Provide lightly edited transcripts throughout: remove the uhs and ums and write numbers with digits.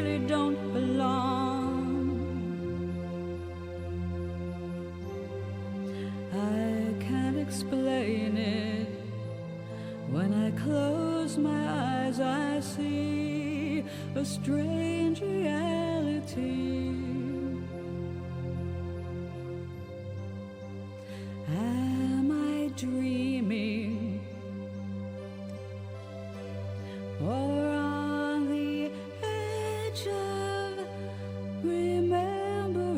really don't belong. I can't explain it. When I close my eyes, I see a strange reality. Am I dreaming, or on the edge of remembering?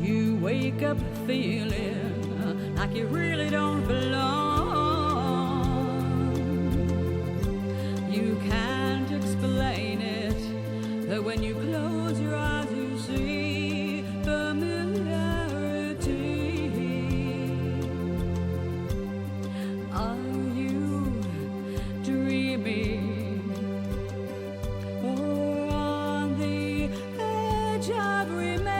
You wake up feeling like you really don't belong. You can't explain it, that when you close your eyes you see familiarity. Are you dreaming, or on the edge of remembering?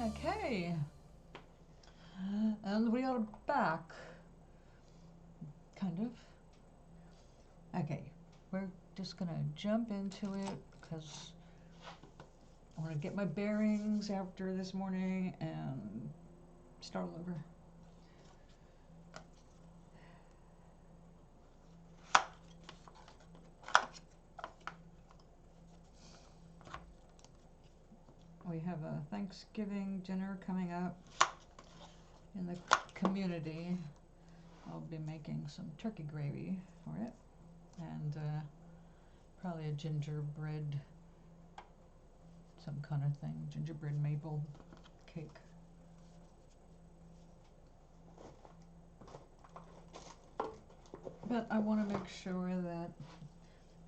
Okay, and we are back, kind of. Okay, we're just gonna jump into it because I want to get my bearings after this morning and start all over. We have a Thanksgiving dinner coming up in the community. I'll be making some turkey gravy for it, and probably a gingerbread, some kind of thing, gingerbread maple cake. But I want to make sure that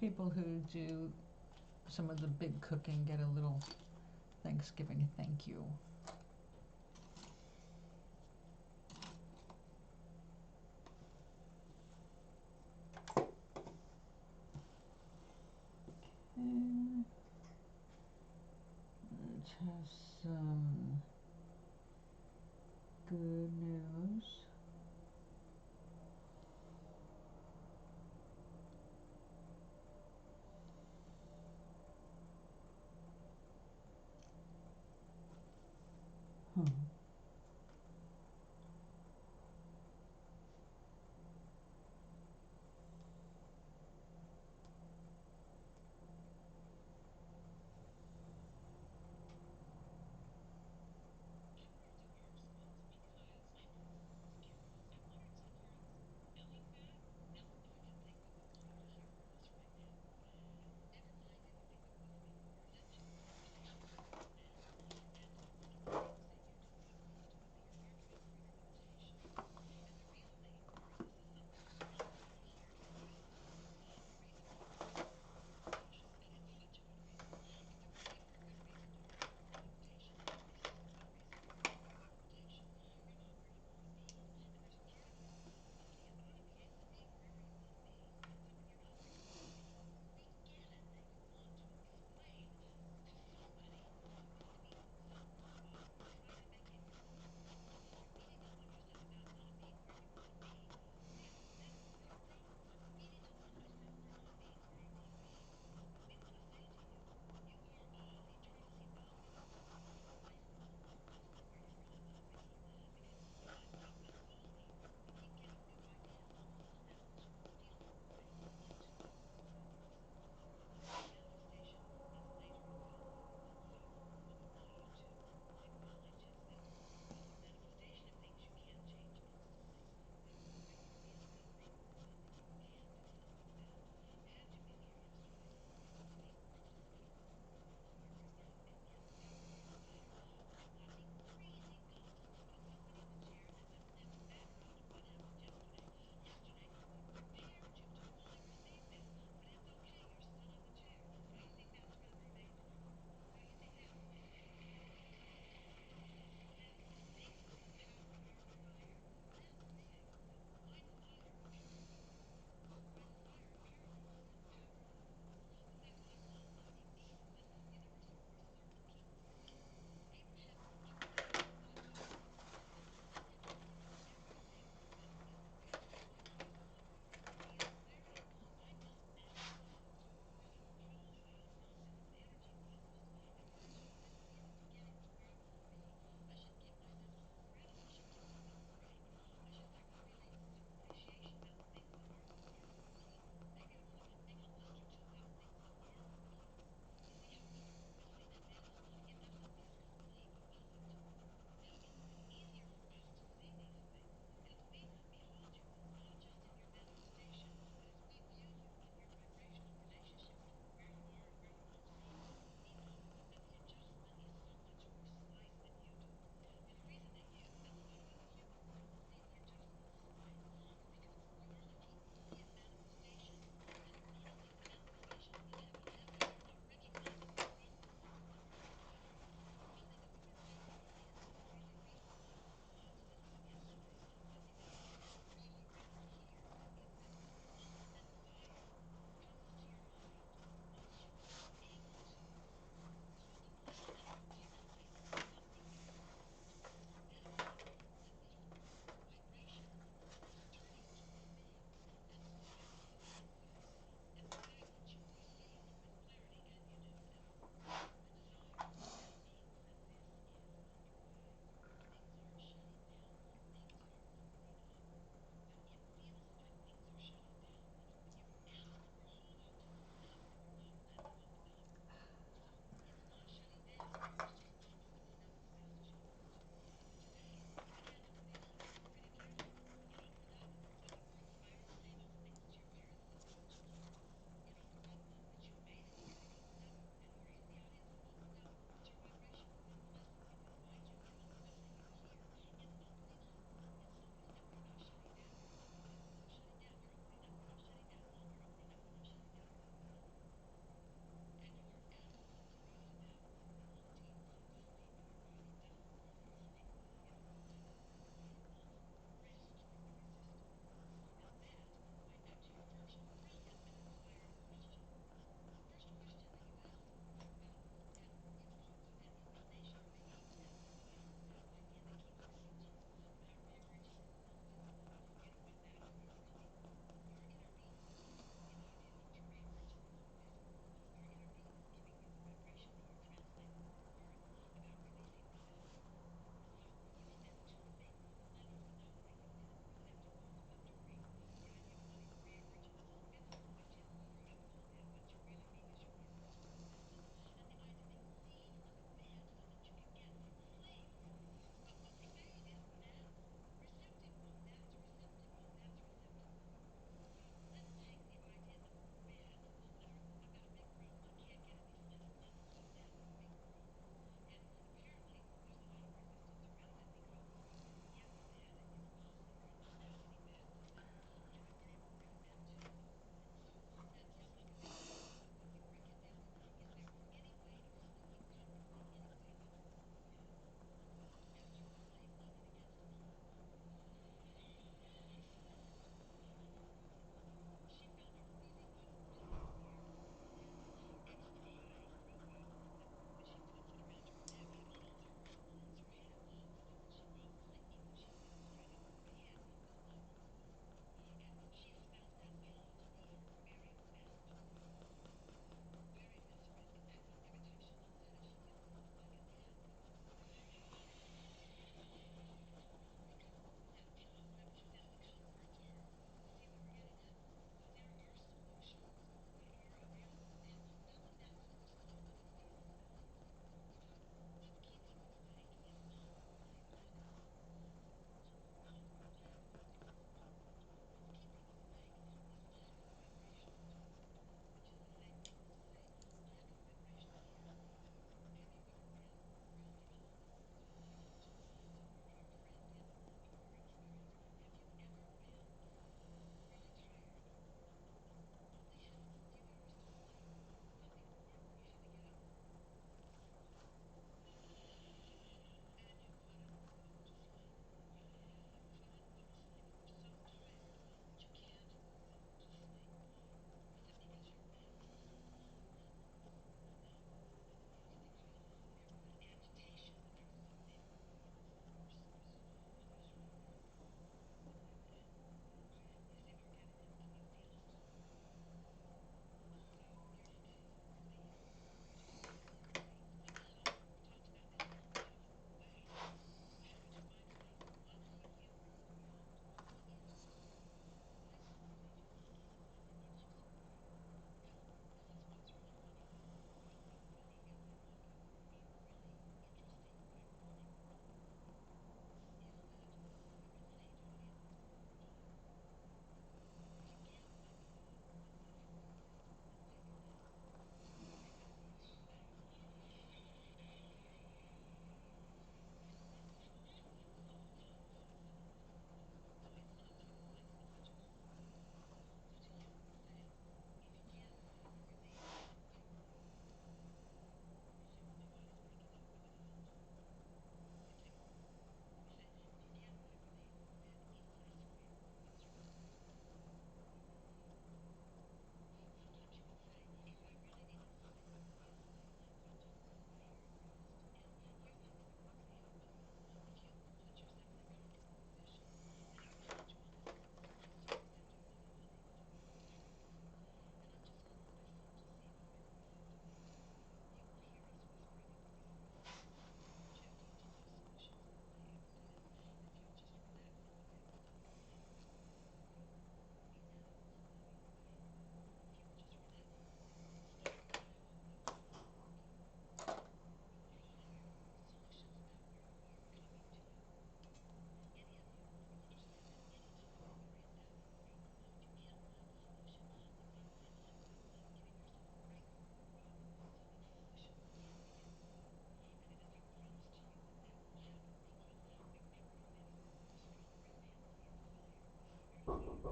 people who do some of the big cooking get a little Thanksgiving thank you. Okay. Let's have some good news. I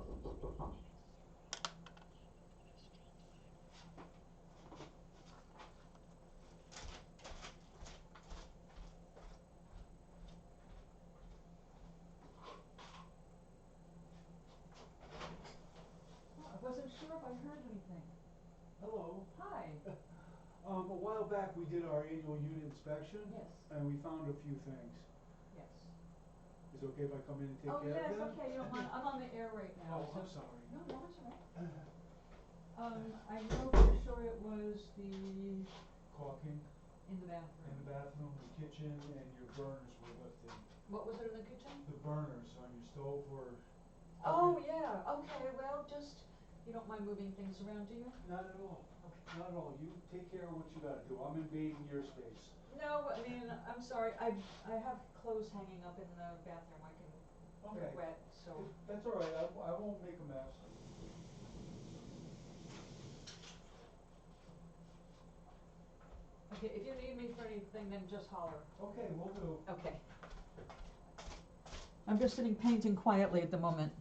wasn't sure if I heard anything. Hello. Hi. A while back, we did our annual unit inspection. Yes. And we found a few things. Yes. Is it okay if I come in and take Oh, care yes, of them? okay, you don't mind, I'm on the air right now, Oh, so. I'm sorry. No, no, it's all right. I know for sure it was the, Caulking in the in bathroom. the bathroom, the kitchen, and your burners were lifted. What was it in the kitchen? The burners on your stove were. Oh, yeah, okay, well, just, you don't mind moving things around, do you? Not at all. Okay. Not at all. You take care of what you gotta do. I'm invading your space. No, I mean, I'm sorry, I have clothes hanging up in the bathroom, they're Okay. wet, so. That's all right. I won't make a mess. Okay, if you need me for anything, then just holler. Okay, will do. Okay. I'm just sitting painting quietly at the moment.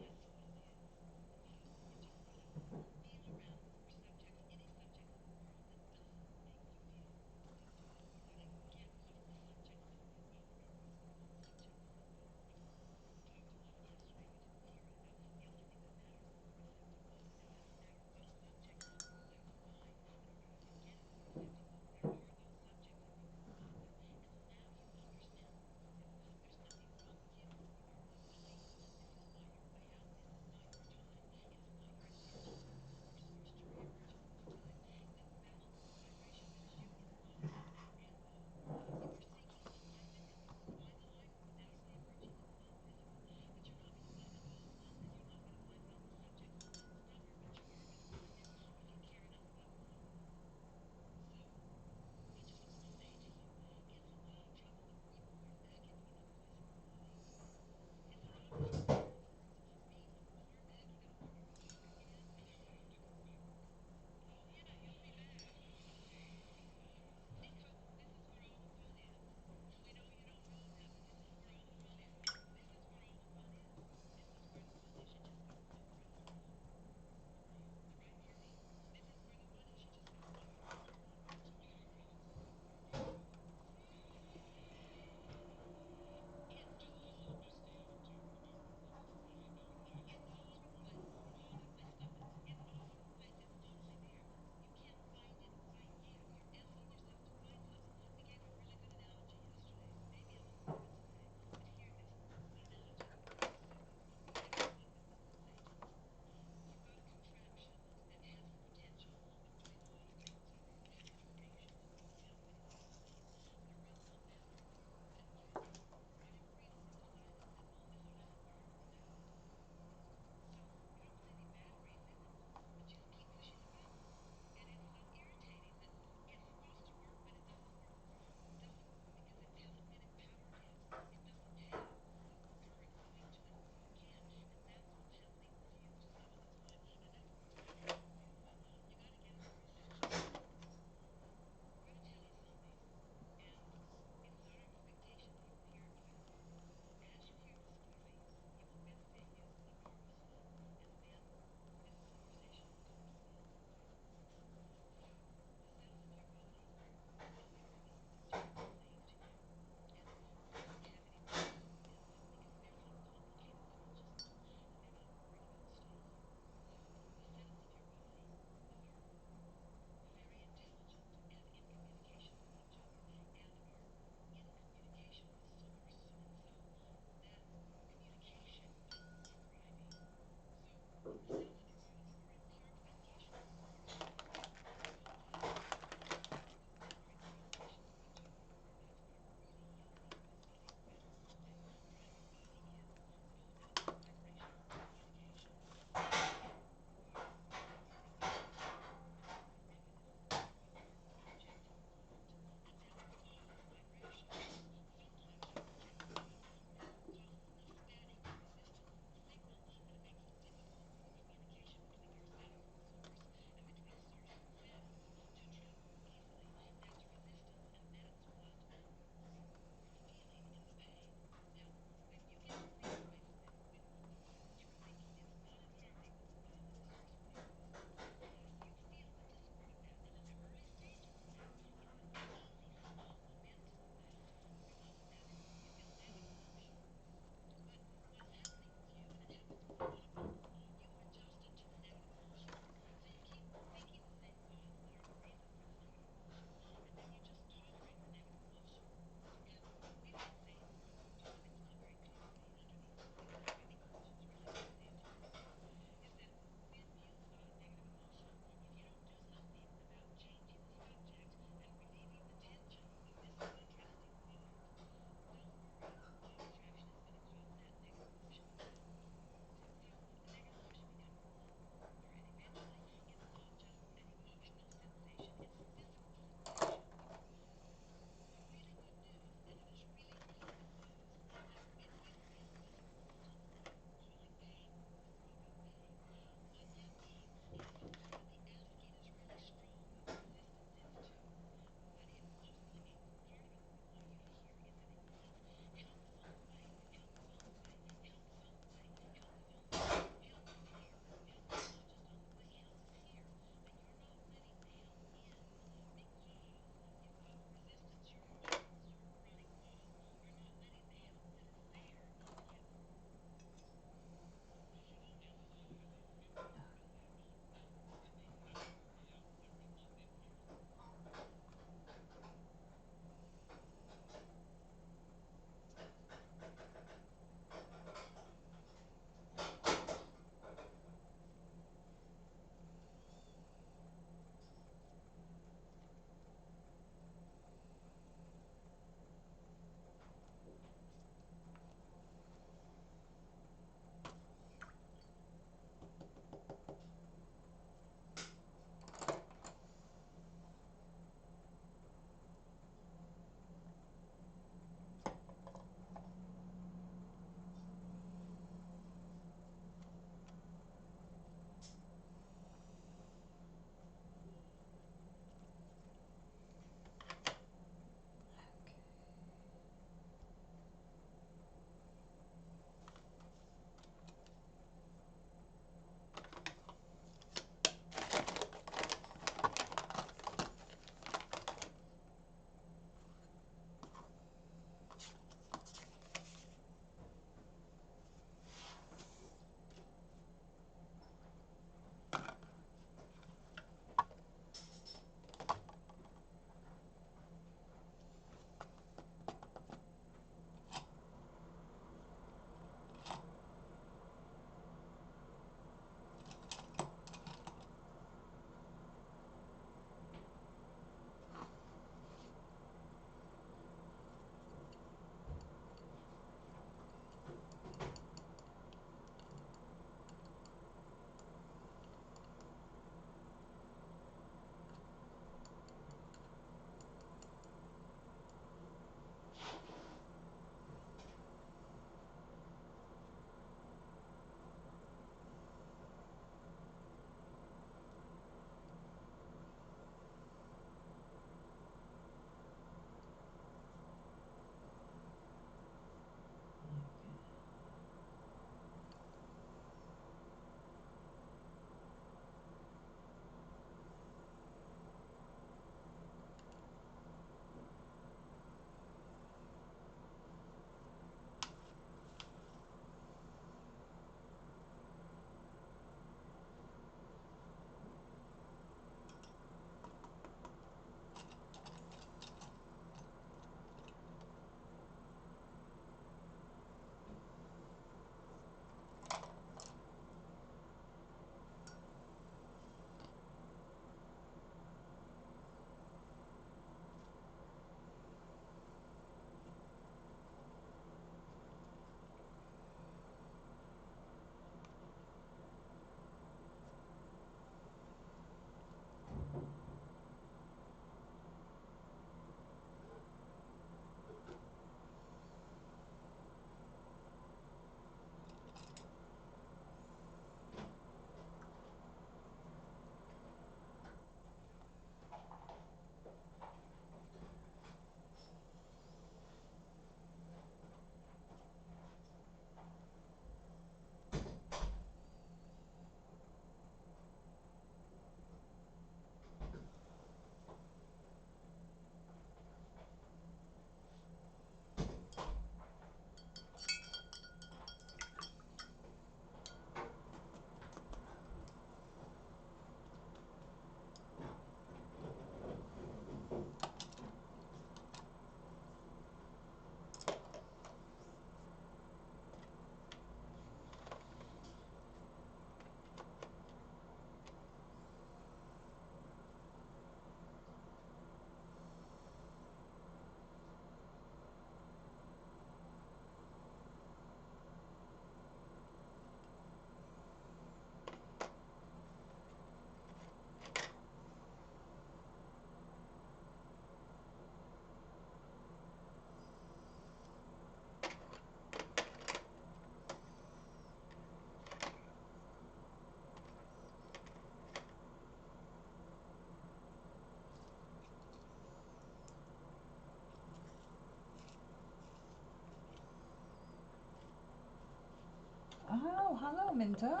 Oh, hello, Minta.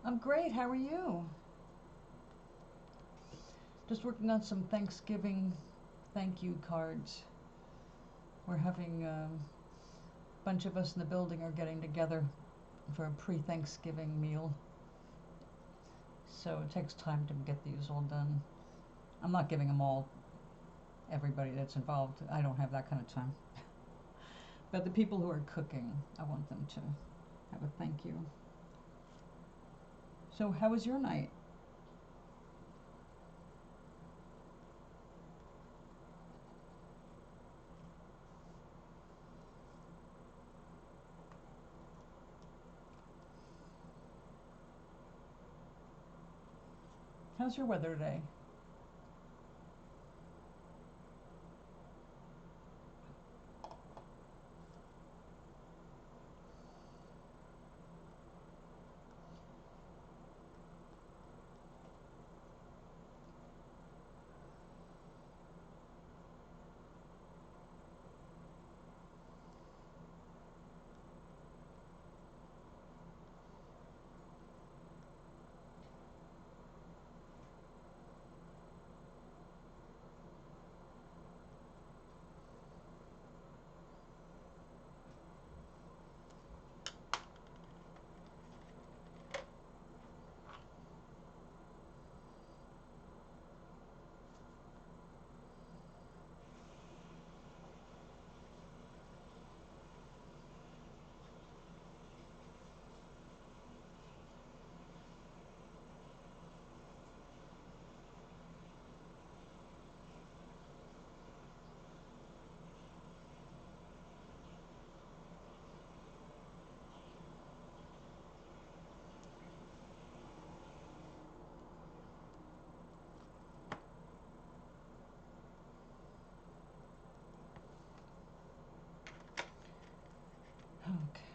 I'm great. How are you? Just working on some Thanksgiving thank you cards. We're having a bunch of us in the building are getting together for a pre-Thanksgiving meal. So it takes time to get these all done. I'm not giving them all everybody that's involved. I don't have that kind of time. But the people who are cooking, I want them to have a thank you. So how was your night? How's your weather today?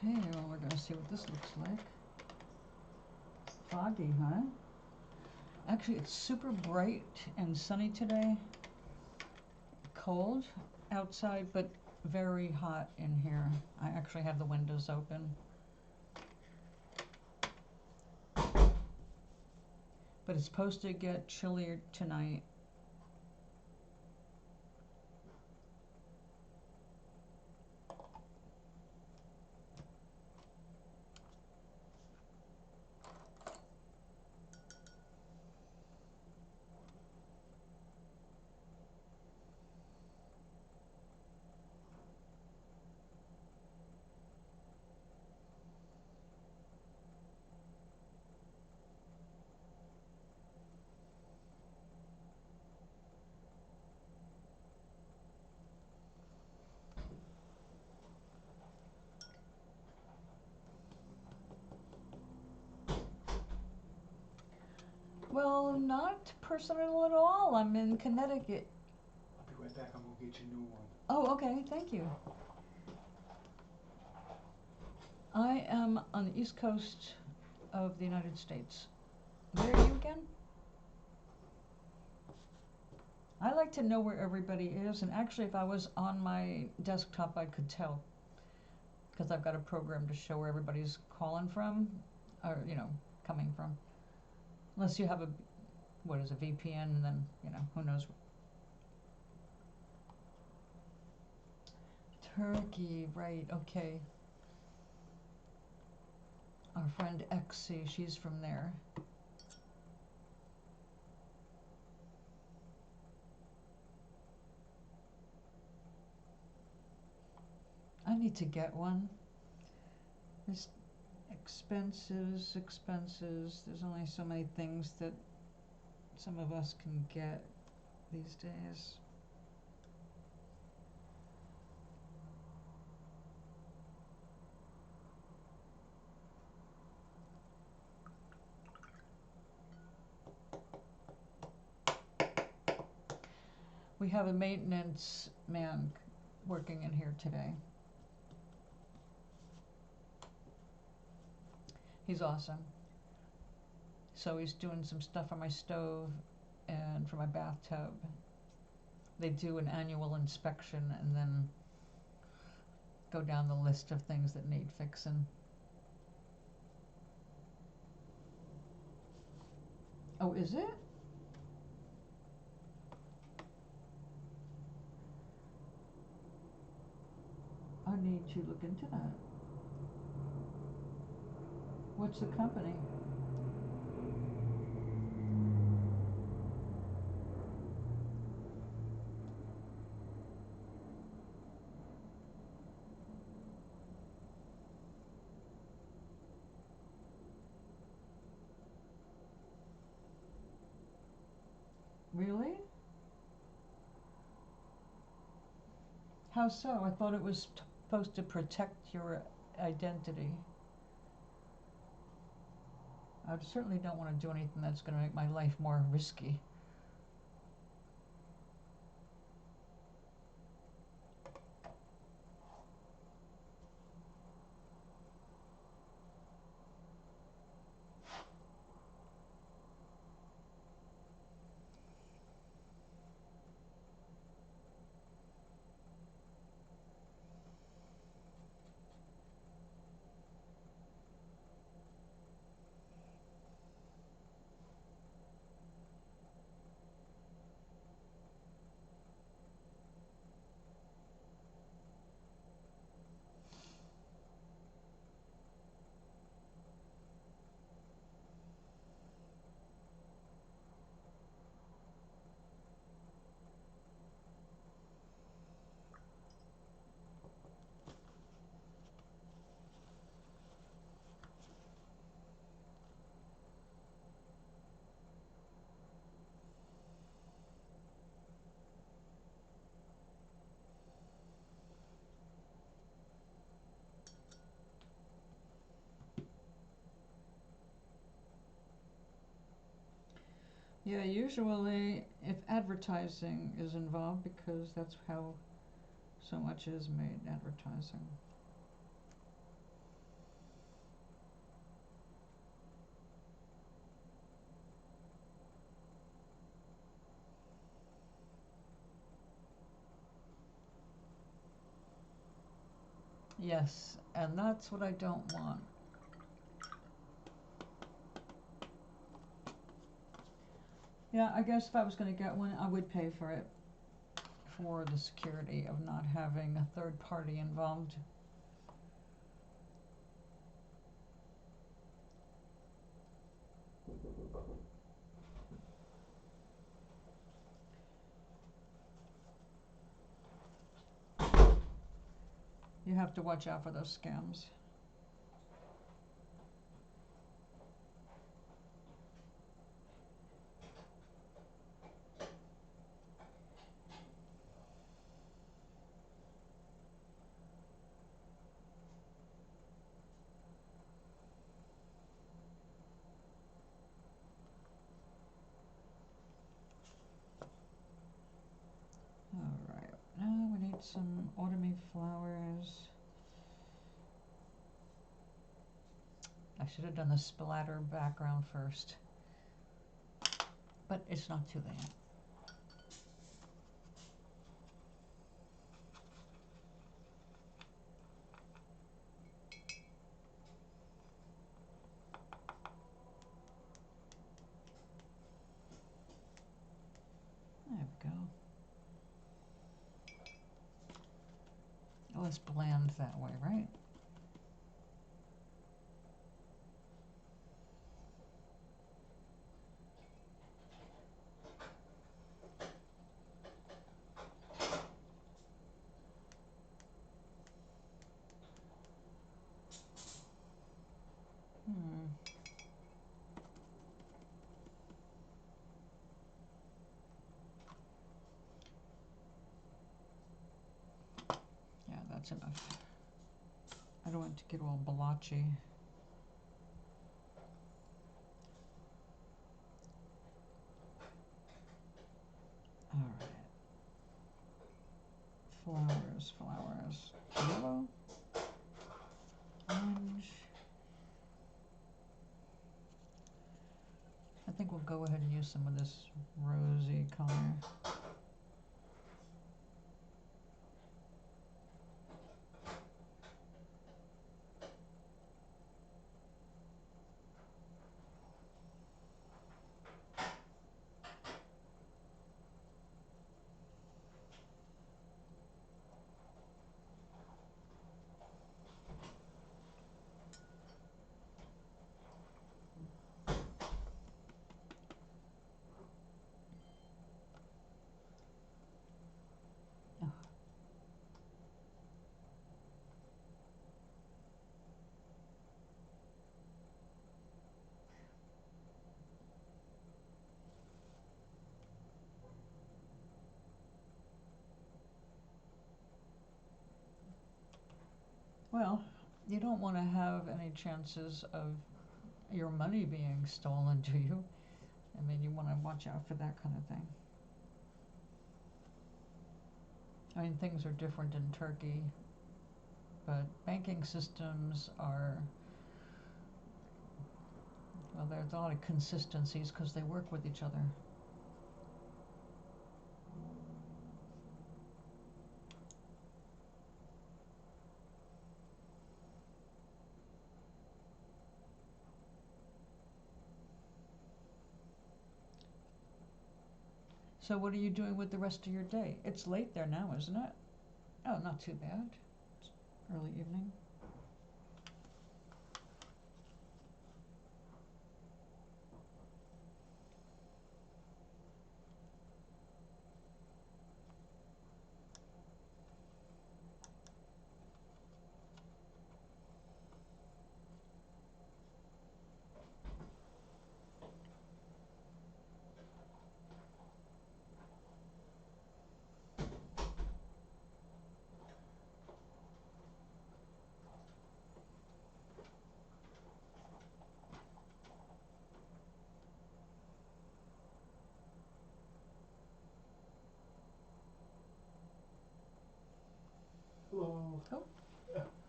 Okay, well, we're gonna see what this looks like. Foggy, huh? Actually, it's super bright and sunny today. Cold outside, but very hot in here. I actually have the windows open. But it's supposed to get chillier tonight. Well, not personal at all. I'm in Connecticut. I'll be right back, I'm gonna get you a new one. Oh, okay, thank you. I am on the East Coast of the United States. Where are you again? I like to know where everybody is, and actually if I was on my desktop I could tell, because I've got a program to show where everybody's calling from, or, coming from. Unless you have a VPN, and then, who knows. Turkey, right, okay. Our friend Exie, she's from there. I need to get one. There's expenses. There's only so many things that some of us can get these days. We have a maintenance man working in here today. He's awesome. So he's doing some stuff on my stove and for my bathtub. They do an annual inspection and then go down the list of things that need fixing. Oh, is it? I need to look into that. What's the company? Really? How so? I thought it was supposed to protect your identity. I certainly don't want to do anything that's going to make my life more risky. Yeah, usually if advertising is involved, because that's how so much is made, advertising. Yes, and that's what I don't want. Yeah, I guess if I was gonna get one, I would pay for it, for the security of not having a third party involved. You have to watch out for those scams. Alright, now we need some autumny flowers. I should have done the splatter background first, but it's not too late. There we go. Oh, it's bland that way, right? Yeah, that's enough. I don't want it to get all blotchy. Alright. Flowers, flowers. Yellow. Orange. I think we'll go ahead and use some of this rosy color. Well, you don't want to have any chances of your money being stolen, do you? I mean, you want to watch out for that kind of thing. I mean, things are different in Turkey, but banking systems are, well, there's a lot of consistencies because they work with each other. So what are you doing with the rest of your day? It's late there now, isn't it? Oh, not too bad. It's early evening. Hello. Oh,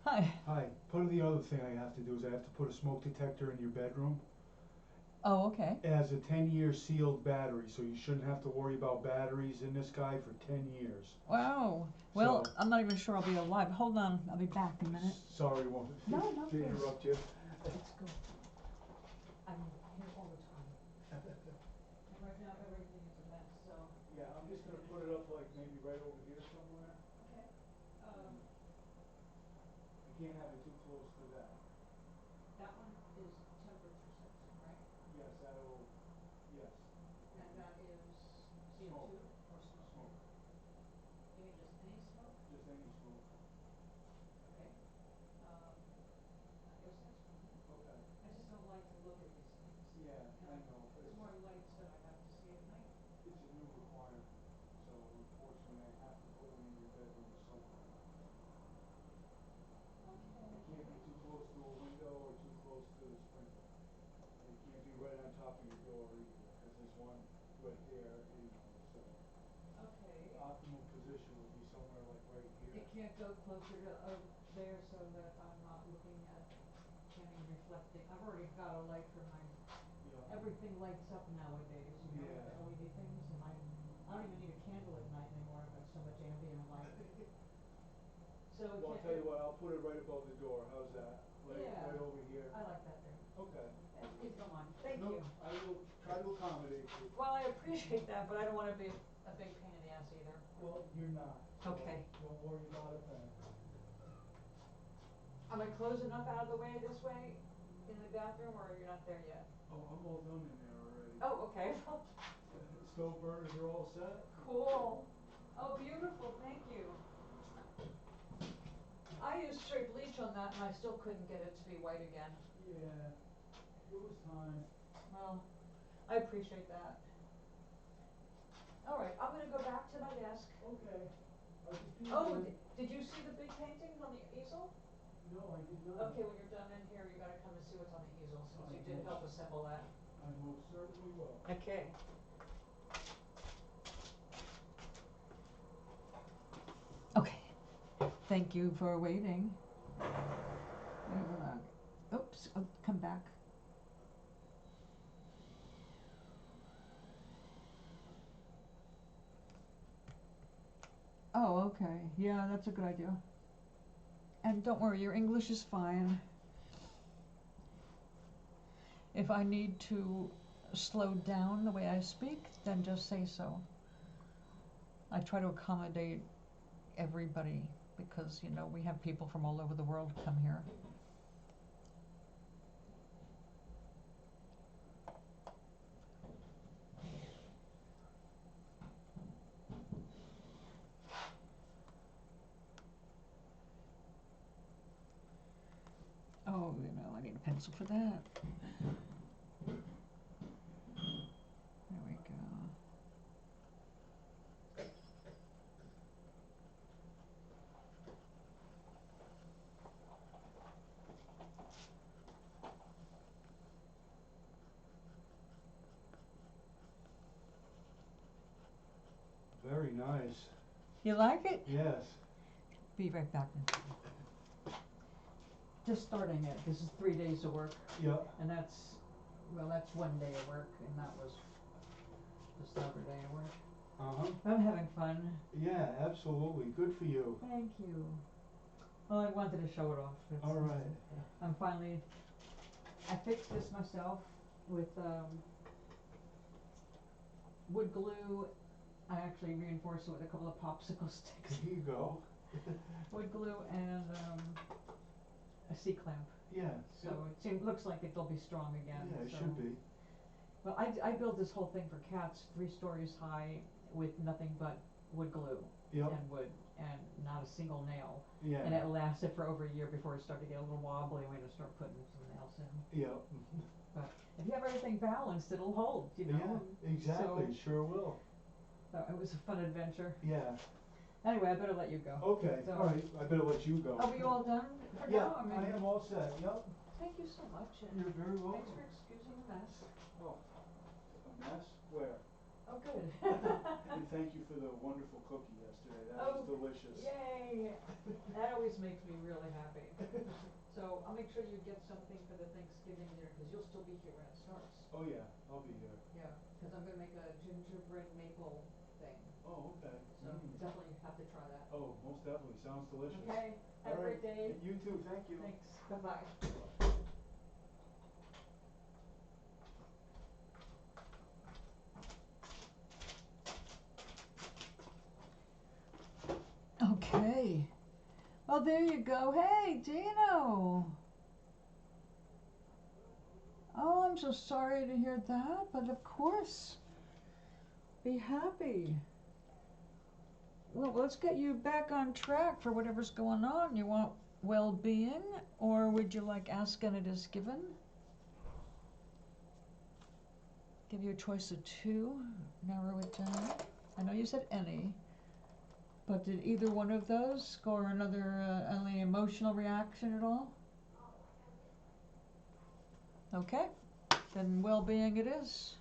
hi. Hi. Part of the other thing I have to do is I have to put a smoke detector in your bedroom. Oh, okay. It has a 10-year sealed battery, so you shouldn't have to worry about batteries in this guy for 10 years. Wow. Well, So- I'm not even sure I'll be alive. Hold on, I'll be back in a minute. Sorry, won't No, no, to please. interrupt you. Let's go. I'm here all the time. And right now, everything is a mess, so. Yeah, I'm just gonna put it up like maybe right over here somewhere. Okay. I can't have it too close to that. That one is temperature sensing, right? Yes, that'll, yes. And that is CO2 Smoke. or smoke? Smoke, You mean just any smoke? just any smoke. Okay. I guess that's fine. Okay. I just don't like to look at these things. Yeah, You I know, know. it's more lights that I have to see at night. It's a new requirement, so unfortunately I have to put one in your bedroom somewhere. Okay. It can't be too close to a window or too close to the sprinkler. And it can't be right on top of your door either, cause there's one right there anyway, so. Okay. The optimal position would be somewhere like right here. It can't go closer to there so that I'm not looking at any reflecting. I've already got a light for my, Yeah. everything lights up nowadays, you know, Yeah. the LED things, and I don't even need a candle at night anymore. I've got so much ambient light. So it Well, I'll can't. tell you what, I'll put it right above the door, how's that? Yeah. Right over here? I like that there. Okay. Please go on. Thank Nope, you. I will try to accommodate you. Well, I appreciate that, but I don't wanna be a big pain in the ass either. Well, you're not. So Okay. don't worry about it then. Am I close enough out of the way this way in the bathroom, or you're not there yet? Oh, I'm all done in there already. Oh, okay. Stove burners are all set? Cool. Oh, beautiful, thank you. I used straight bleach on that and I still couldn't get it to be white again. Yeah, it was time. Well, I appreciate that. All right, I'm gonna go back to my desk. Okay. I'll just be Oh, here. did you see the big paintings on the easel? No, I did not. Okay, when you're done in here, you gotta come and see what's on the easel, since you did most- help assemble that. I most certainly will. Okay. Okay, thank you for waiting. Oops, oh, come back. Oh, okay, yeah, that's a good idea. And don't worry, your English is fine. If I need to slow down the way I speak, then just say so. I try to accommodate everybody because, you know, we have people from all over the world come here. Oh, you know, I need a pencil for that. There we go. nice. You like it? Yes. Be right back. Just starting it. This is 3 days of work, Yeah. and that's 1 day of work, and that was just the other day of work. I'm having fun. Yeah, absolutely. Good for you. Thank you. Well, I wanted to show it off. All right. I'm finally. I fixed this myself with wood glue. I actually reinforced it with a couple of popsicle sticks. There you go. Wood glue and a C-clamp. Yeah. So looks like it'll be strong again. Yeah, it so. should be. Well, I built this whole thing for cats, 3 stories high, with nothing but wood glue Yep. and wood, and not a single nail. Yeah. And it lasted for over a year before it started to get a little wobbly, and we had to start putting some nails in. Yep. But if you have everything balanced, it'll hold, you know. Yeah, exactly. So, Sure will. so it was a fun adventure. Yeah. Anyway, I better let you go. Okay. So, all right. I better let you go. Are we all done for Yeah, now? I am all set. Yep. Thank you so much. And You're very welcome. thanks for excusing the mess. Oh, a mess? Where? Oh, good. And thank you for the wonderful cookie yesterday. That was delicious. Yay! That always makes me really happy. So I'll make sure you get something for the Thanksgiving dinner, because you'll still be here when it starts. Oh yeah, I'll be here. Yeah, because I'm gonna make a gingerbread maple thing. Oh, okay. So definitely have to try that. Oh, most definitely. Sounds delicious. Okay, have a great day. You too. Thank you. Thanks, bye-bye. Okay. Oh, there you go. Hey, Dino. Oh, I'm so sorry to hear that, but of course, be happy. Well, let's get you back on track for whatever's going on. You want well-being, or would you like ask and it is given? Give you a choice of 2. Narrow it down. I know you said any, but did either one of those score another any emotional reaction at all? Okay, then well-being it is.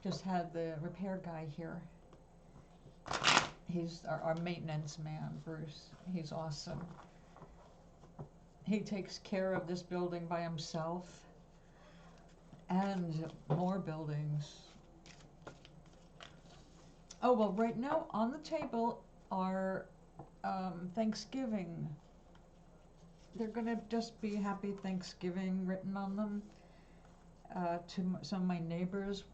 Just had the repair guy here. He's our maintenance man, Bruce. He's awesome. He takes care of this building by himself and more buildings. Oh, well, right now on the table are Thanksgiving. They're gonna just be Happy Thanksgiving written on them to some of my neighbors.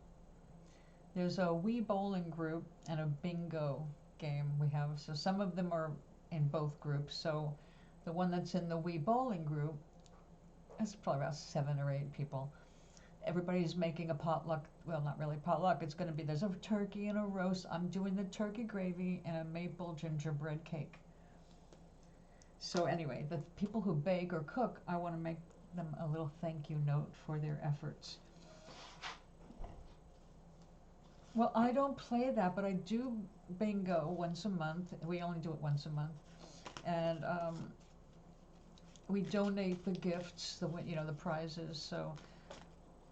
There's a Wii bowling group and a bingo game we have. So some of them are in both groups. So the one that's in the Wii bowling group, it's probably about 7 or 8 people. Everybody's making a potluck. Well, not really potluck. It's going to be, there's a turkey and a roast. I'm doing the turkey gravy and a maple gingerbread cake. So anyway, the people who bake or cook, I want to make them a little thank you note for their efforts. Well, I don't play that, but I do bingo once a month. We only do it once a month. And we donate the gifts, the prizes. So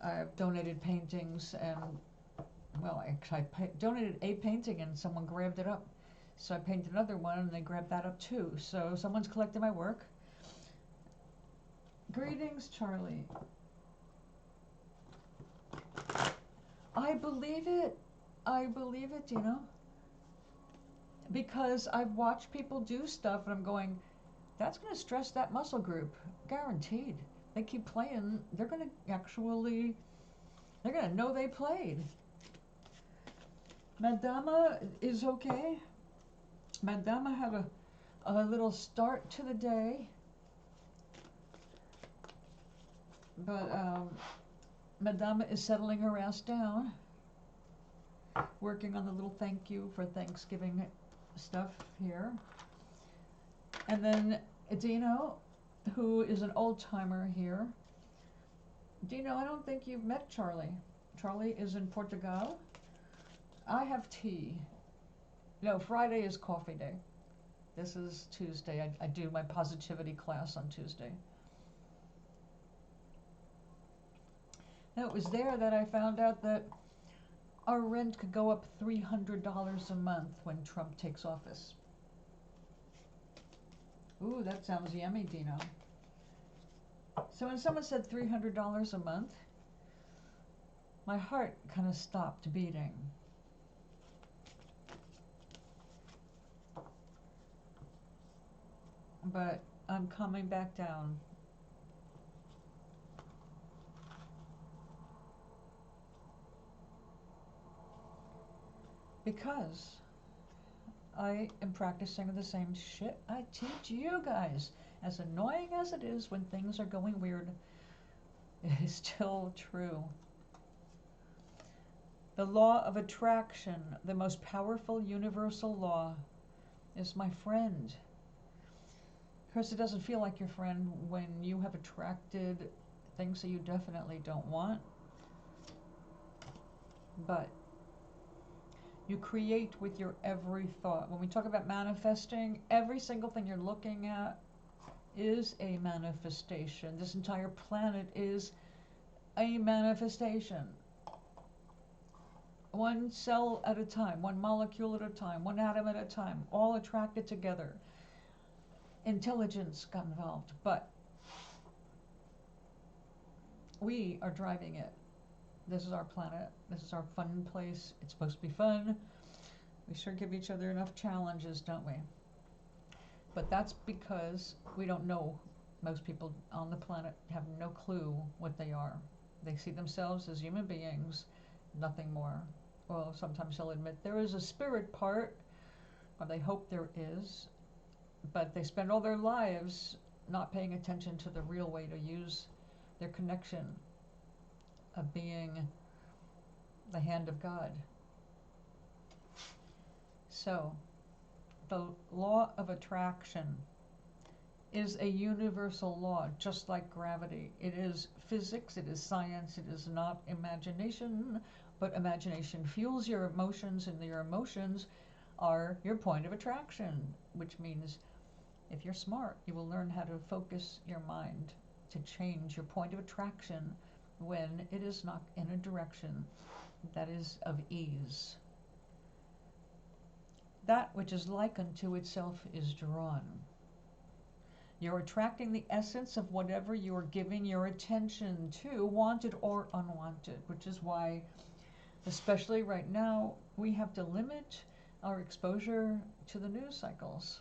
I've donated paintings, and well, I donated a painting and someone grabbed it up. So I painted another one and they grabbed that up too. So someone's collecting my work. Greetings, Charlie. I believe it. I believe it, because I've watched people do stuff and I'm going, that's going to stress that muscle group, guaranteed. They keep playing, they're going to know they played. Madama is okay. Madama had a little start to the day, but Madama is settling her ass down, working on the little thank you for Thanksgiving stuff here. And then Dino, who is an old timer here. Dino, I don't think you've met Charlie. Charlie is in Portugal. I have tea. No, Friday is coffee day. This is Tuesday. I do my positivity class on Tuesday. Now, it was there that I found out that our rent could go up $300 a month when Trump takes office. Ooh, that sounds yummy, Dino. So when someone said $300 a month, my heart kind of stopped beating. But I'm coming back down. Because I am practicing the same shit I teach you guys. As annoying as it is when things are going weird, it is still true. The law of attraction, the most powerful universal law, is my friend. Of course, it doesn't feel like your friend when you have attracted things that you definitely don't want. But you create with your every thought. When we talk about manifesting, every single thing you're looking at is a manifestation. This entire planet is a manifestation. One cell at a time, one molecule at a time, one atom at a time, all attracted together. Intelligence got involved, but we are driving it. This is our planet. This is our fun place. It's supposed to be fun. We sure give each other enough challenges, don't we? But that's because we don't know. Most people on the planet have no clue what they are. They see themselves as human beings, nothing more. Well, sometimes they'll admit there is a spirit part, or they hope there is, but they spend all their lives not paying attention to the real way to use their connection of being the hand of God. So, the law of attraction is a universal law, just like gravity. It is physics, it is science, it is not imagination, but imagination fuels your emotions, and your emotions are your point of attraction, which means if you're smart, you will learn how to focus your mind to change your point of attraction when it is not in a direction that is of ease. That which is like unto itself is drawn. You're attracting the essence of whatever you're giving your attention to, wanted or unwanted, which is why, especially right now, we have to limit our exposure to the news cycles.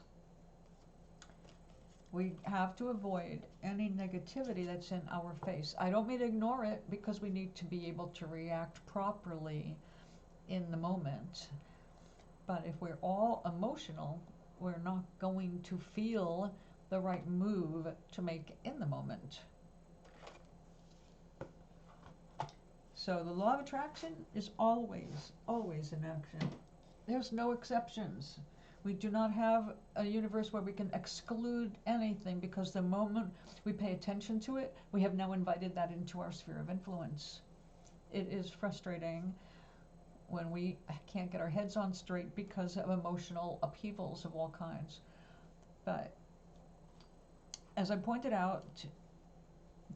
We have to avoid any negativity that's in our face. I don't mean ignore it, because we need to be able to react properly in the moment. But if we're all emotional, we're not going to feel the right move to make in the moment. So the law of attraction is always, always in action. There's no exceptions. We do not have a universe where we can exclude anything, because the moment we pay attention to it, we have now invited that into our sphere of influence. It is frustrating when we can't get our heads on straight because of emotional upheavals of all kinds. But as I pointed out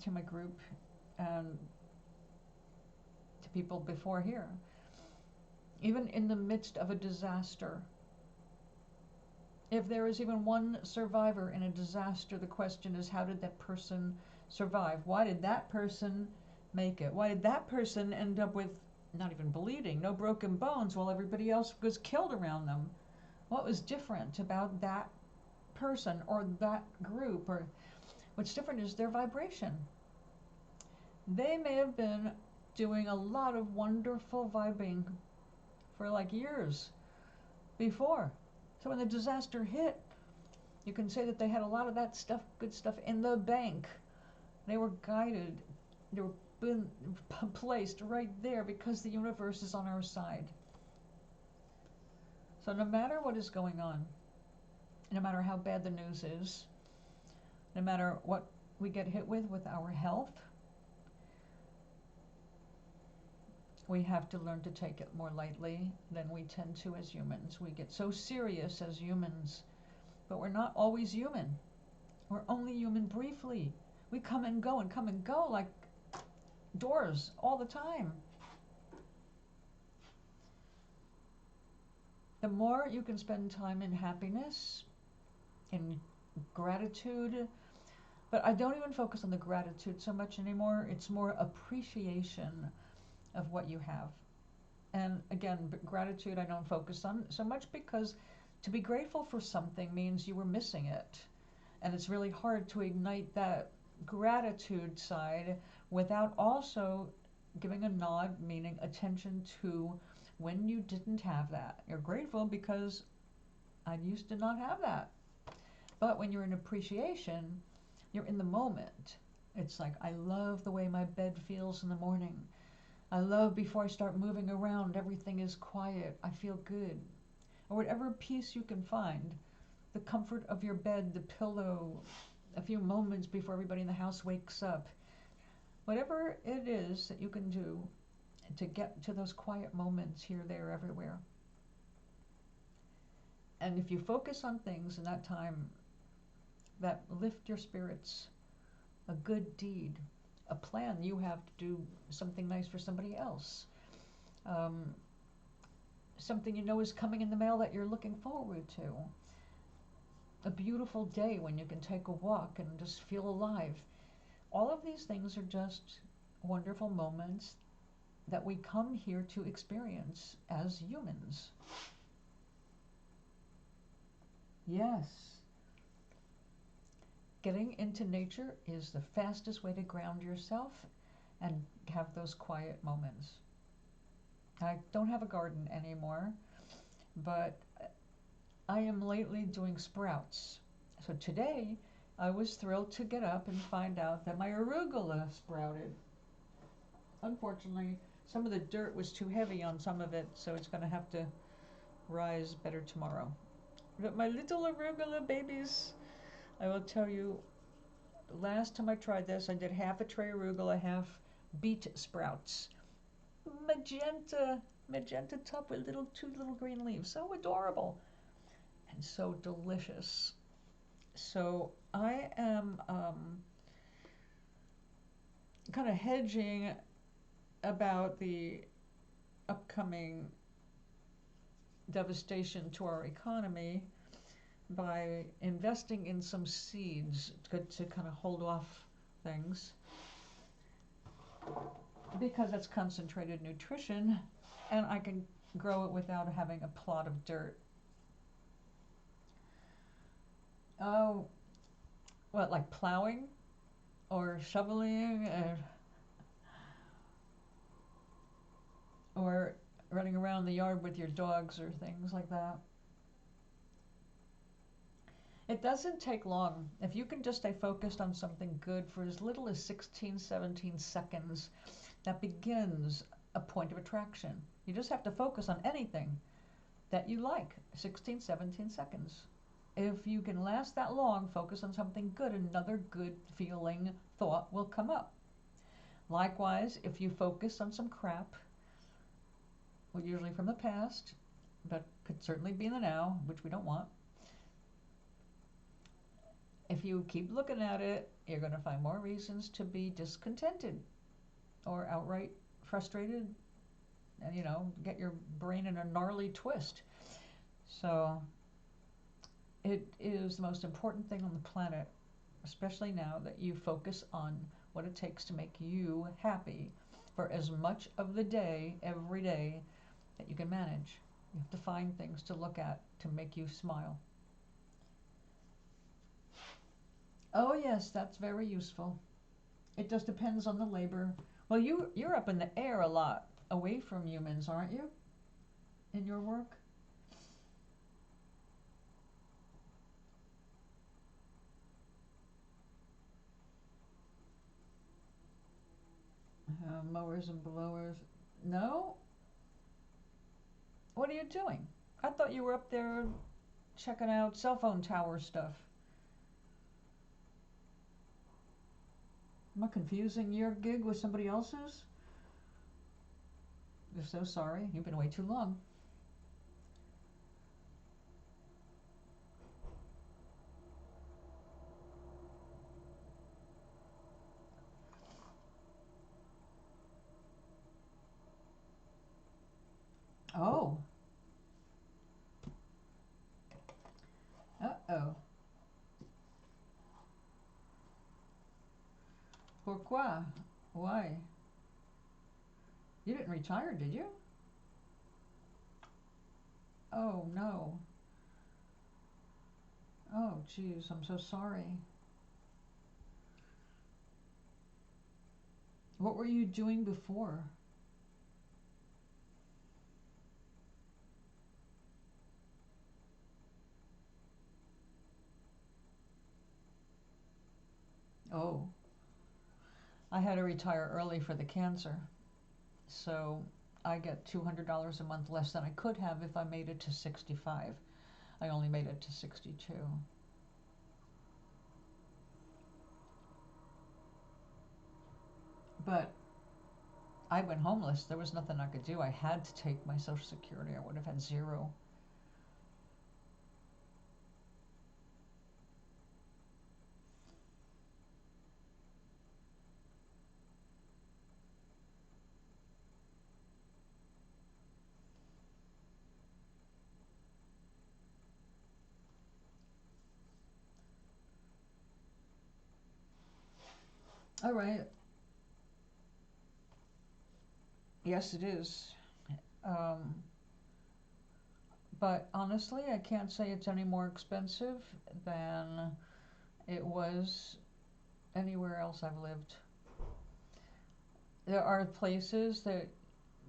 to my group and to people before here, even in the midst of a disaster, if there is even one survivor in a disaster, the question is, how did that person survive? Why did that person make it? Why did that person end up with not even bleeding, no broken bones, while everybody else was killed around them? What was different about that person or that group? Or what's different is their vibration. They may have been doing a lot of wonderful vibing for like years before. So when the disaster hit, you can say that they had a lot of that stuff, good stuff, in the bank. They were guided. They were been placed right there because the universe is on our side. So no matter what is going on, no matter how bad the news is, no matter what we get hit with our health, we have to learn to take it more lightly than we tend to as humans. We get so serious as humans, but we're not always human. We're only human briefly. We come and go like doors all the time. The more you can spend time in happiness, in gratitude, but I don't even focus on the gratitude so much anymore. It's more appreciation of what you have. And again, gratitude I don't focus on so much because to be grateful for something means you were missing it. And it's really hard to ignite that gratitude side without also giving a nod, meaning attention to when you didn't have that. You're grateful because I used to not have that. But when you're in appreciation, you're in the moment. It's like, I love the way my bed feels in the morning. I love before I start moving around, everything is quiet. I feel good. Or whatever peace you can find. The comfort of your bed, the pillow, a few moments before everybody in the house wakes up. Whatever it is that you can do to get to those quiet moments here, there, everywhere. And if you focus on things in that time that lift your spirits, a good deed, a plan you have to do something nice for somebody else, something you know is coming in the mail that you're looking forward to, a beautiful day when you can take a walk and just feel alive. All of these things are just wonderful moments that we come here to experience as humans. Yes. Getting into nature is the fastest way to ground yourself and have those quiet moments. I don't have a garden anymore, but I am lately doing sprouts. So today I was thrilled to get up and find out that my arugula sprouted. Unfortunately, some of the dirt was too heavy on some of it, so it's going to have to rise better tomorrow. But my little arugula babies, I will tell you, last time I tried this, I did half a tray arugula, half beet sprouts. Magenta top with two little green leaves. So adorable and so delicious. So I am kind of hedging about the upcoming devastation to our economy by investing in some seeds to kind of hold off things, because it's concentrated nutrition and I can grow it without having a plot of dirt. Oh, what, like plowing or shoveling or running around the yard with your dogs or things like that? It doesn't take long. If you can just stay focused on something good for as little as 16, 17 seconds, that begins a point of attraction. You just have to focus on anything that you like, 16, 17 seconds. If you can last that long, focus on something good, another good feeling thought will come up. Likewise, if you focus on some crap, well, usually from the past, but could certainly be in the now, which we don't want, if you keep looking at it, you're going to find more reasons to be discontented or outright frustrated and, get your brain in a gnarly twist. So it is the most important thing on the planet, especially now that you focus on what it takes to make you happy for as much of the day, every day, that you can manage. You have to find things to look at to make you smile. Oh yes, that's very useful. It just depends on the labor. Well, you're up in the air a lot, away from humans, aren't you? In your work? Mowers and blowers. No? What are you doing? I thought you were up there checking out cell phone tower stuff. Am I confusing your gig with somebody else's? We're so sorry. You've been away too long. Oh. Uh-oh. Pourquoi? Why? You didn't retire, did you? Oh, no. Oh, geez, I'm so sorry. What were you doing before? Oh. I had to retire early for the cancer. So I get $200 a month less than I could have if I made it to 65. I only made it to 62. But I went homeless. There was nothing I could do. I had to take my Social Security. I would have had zero. All right. Yes, it is. Um, but honestly, I can't say it's any more expensive than it was anywhere else I've lived. There are places that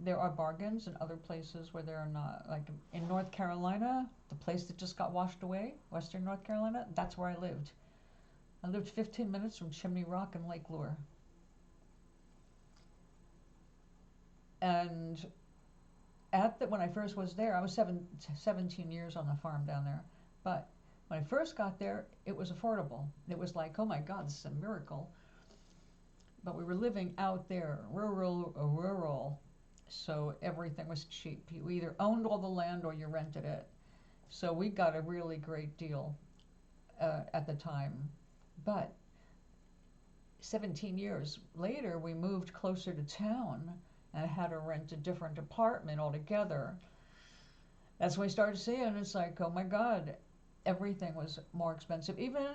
there are bargains and other places where there are not. Like in North Carolina, the place that just got washed away, Western North Carolina, that's where I lived. I lived 15 minutes from Chimney Rock and Lake Lure. And when I first was there, I was 17 years on the farm down there. But when I first got there, it was affordable. It was like, oh my God, this is a miracle. But we were living out there, rural, so everything was cheap. You either owned all the land or you rented it. So we got a really great deal at the time. But 17 years later, we moved closer to town and had to rent a different apartment altogether. That's when we started seeing it's like, oh my God, everything was more expensive. Even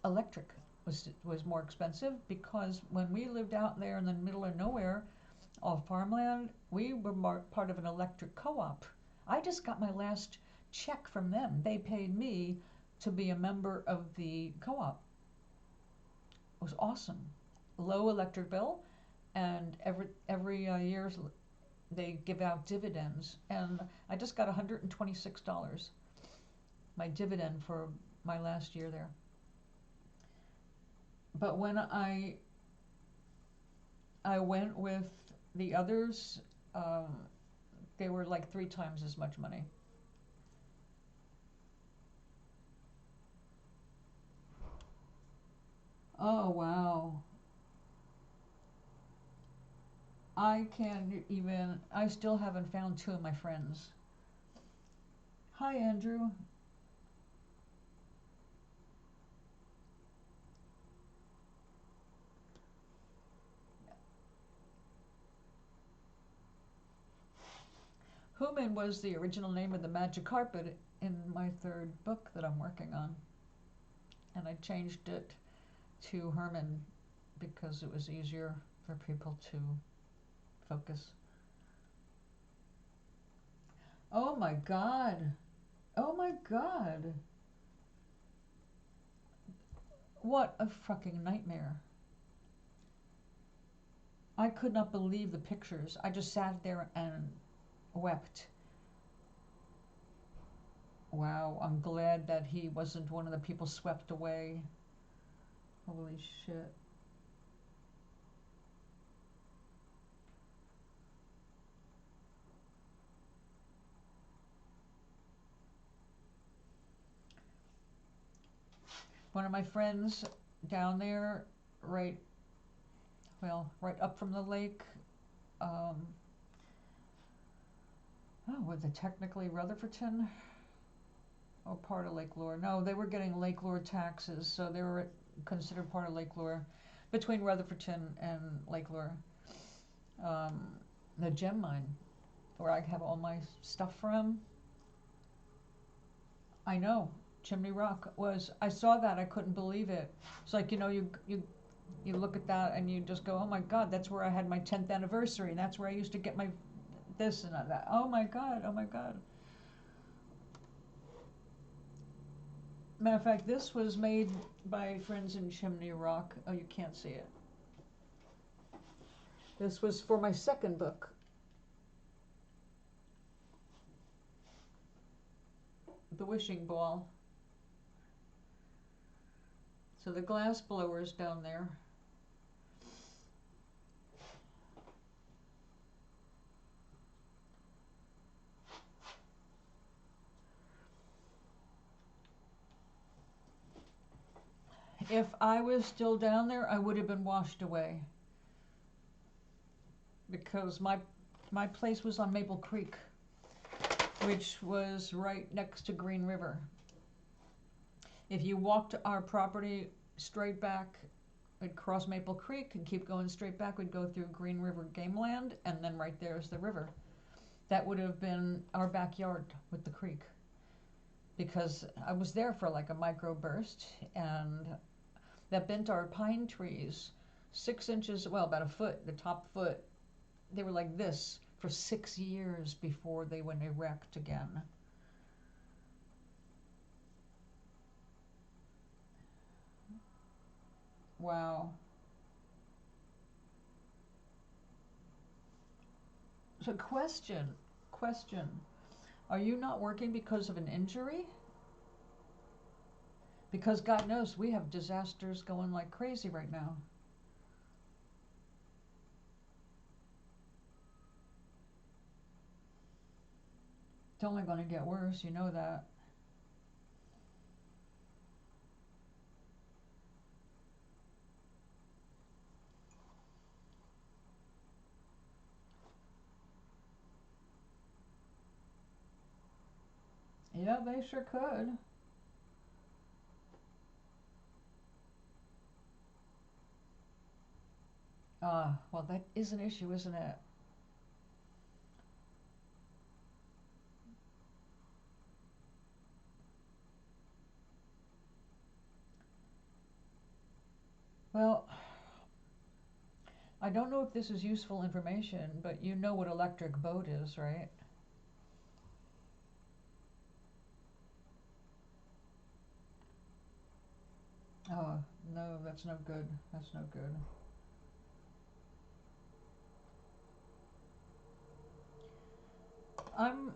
electric was more expensive because when we lived out there in the middle of nowhere, off farmland, we were part of an electric co-op. I just got my last check from them. They paid me to be a member of the co-op. It was awesome. Low electric bill, and every year they give out dividends, and I just got $126, my dividend for my last year there. But when I went with the others, um, they were like 3 times as much money. Oh wow. I can't even, I still haven't found 2 of my friends. Hi, Andrew. Human was the original name of the magic carpet in my third book that I'm working on. And I changed it to Herman because it was easier for people to focus. Oh my God. Oh my God. What a fucking nightmare. I could not believe the pictures. I just sat there and wept. Wow, I'm glad that he wasn't one of the people swept away. Holy shit. One of my friends down there, right, well, right up from the lake, um, Oh, was it technically Rutherfordton? Or part of Lake Lure? No, they were getting Lake Lure taxes, so they were considered part of Lake Lure. Between Rutherfordton and Lake Lure. The gem mine, where I have all my stuff from. I know, Chimney Rock was, I saw that, I couldn't believe it. It's like, you look at that and you just go, oh my God, that's where I had my 10th anniversary. That's where I used to get my this and that. Oh my God, oh my God. Matter of fact, this was made by friends in Chimney Rock. Oh, you can't see it. This was for my second book. The Wishing Ball. So the glass blowers down there. If I was still down there, I would have been washed away. Because my place was on Maple Creek, which was right next to Green River. If you walked our property straight back, we'd cross Maple Creek and keep going straight back. We'd go through Green River Game Land, and then right there is the river. That would have been our backyard with the creek. Because I was there for like a microburst, and that bent our pine trees 6 inches, well, about a foot, the top foot. They were like this for 6 years before they went erect again. Wow. So question. Are you not working because of an injury? Because God knows we have disasters going like crazy right now. It's only going to get worse, you know that. Yeah, they sure could. Well, that is an issue, isn't it? Well, I don't know if this is useful information, but you know what electric boat is, right? Oh, no, that's no good. That's no good. I'm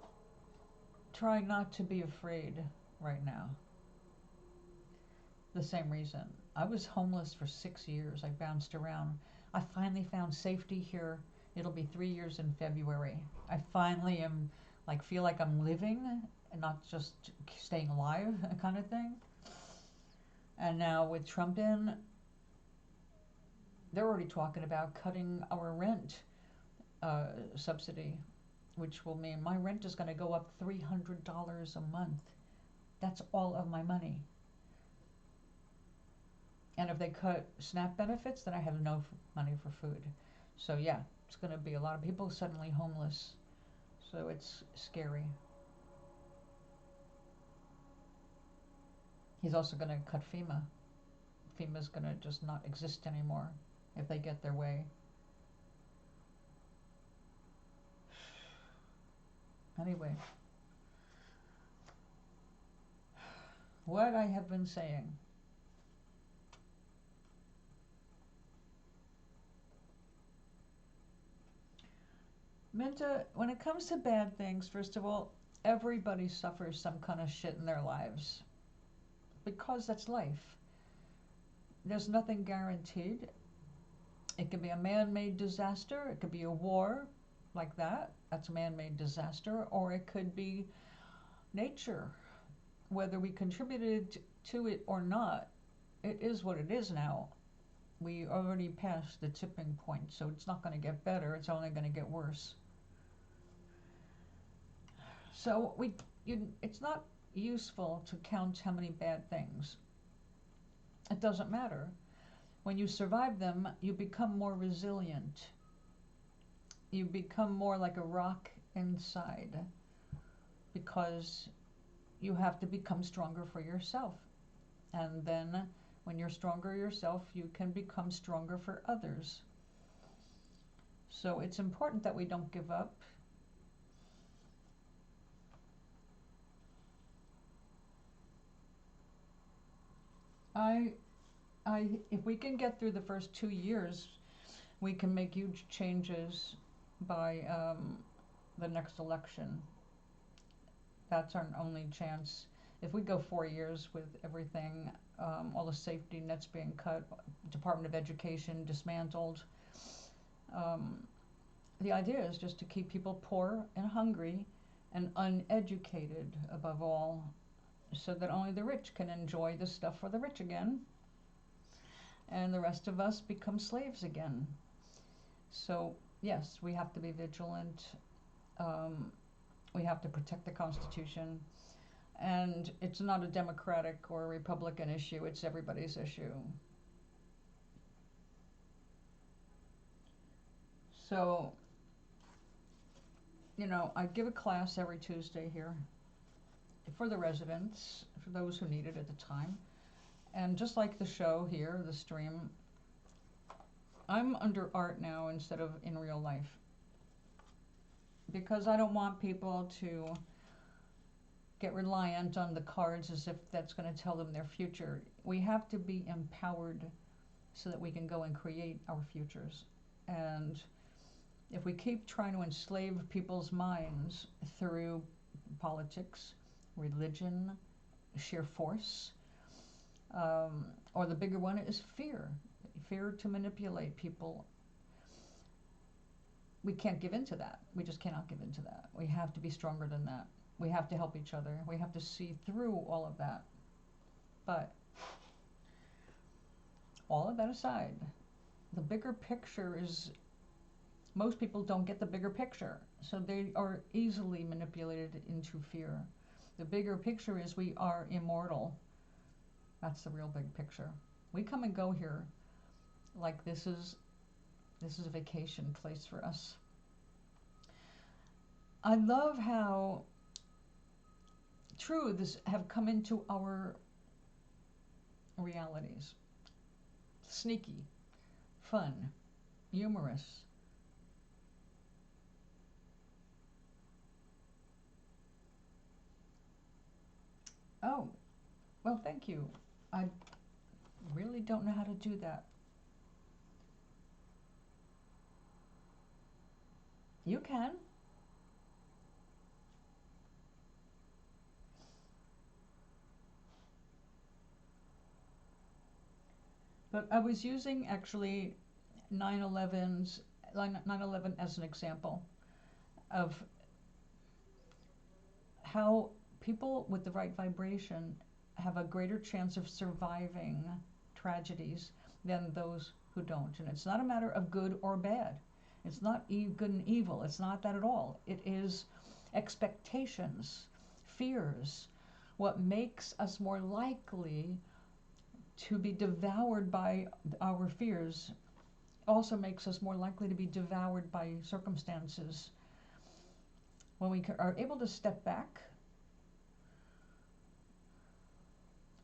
trying not to be afraid right now. The same reason. I was homeless for 6 years. I bounced around. I finally found safety here. It'll be 3 years in February. I finally am like feel like I'm living and not just staying alive kind of thing. And now with Trump in, they're already talking about cutting our rent subsidy, which will mean my rent is going to go up $300 a month. That's all of my money. And if they cut SNAP benefits, then I have no money for food. So yeah, it's going to be a lot of people suddenly homeless. So it's scary. He's also going to cut FEMA. FEMA's going to just not exist anymore if they get their way. Anyway, what I have been saying. Minta, when it comes to bad things, first of all, everybody suffers some kind of shit in their lives. Because that's life. There's nothing guaranteed. It could be a man-made disaster. It could be a war like that. That's a man-made disaster. Or it could be nature. Whether we contributed to it or not, it is what it is now. We already passed the tipping point, so it's not going to get better. It's only going to get worse. So it's not useful to count how many bad things. It doesn't matter. When you survive them, you become more resilient. You become more like a rock inside because you have to become stronger for yourself. And then when you're stronger yourself, you can become stronger for others. So it's important that we don't give up. I, if we can get through the first 2 years, we can make huge changes by the next election. That's our only chance. If we go 4 years with everything, all the safety nets being cut, Department of Education dismantled, the idea is just to keep people poor and hungry and uneducated above all, so that only the rich can enjoy the stuff for the rich again, and the rest of us become slaves again. So yes, we have to be vigilant. We have to protect the Constitution. And it's not a Democratic or a Republican issue, it's everybody's issue. So, I give a class every Tuesday here for the residents, for those who need it at the time. And just like the show here, the stream, I'm under art now instead of in real life. Because I don't want people to get reliant on the cards as if that's going to tell them their future. We have to be empowered so that we can go and create our futures. And if we keep trying to enslave people's minds through politics, religion, sheer force, or the bigger one is fear to manipulate people, we can't give in to that. We just cannot give in to that. We have to be stronger than that. We have to help each other. We have to see through all of that. But all of that aside, the bigger picture is most people don't get the bigger picture, so they are easily manipulated into fear. The bigger picture is we are immortal. That's the real big picture. We come and go here like this is a vacation place for us. I love how truths have come into our realities. Sneaky, fun, humorous. Oh, well, thank you. I really don't know how to do that. You can. But I was using actually 9/11's 9/11 as an example of how people with the right vibration have a greater chance of surviving tragedies than those who don't. And it's not a matter of good or bad. It's not good and evil. It's not that at all. It is expectations, fears, what makes us more likely to be devoured by our fears also makes us more likely to be devoured by circumstances. When we are able to step back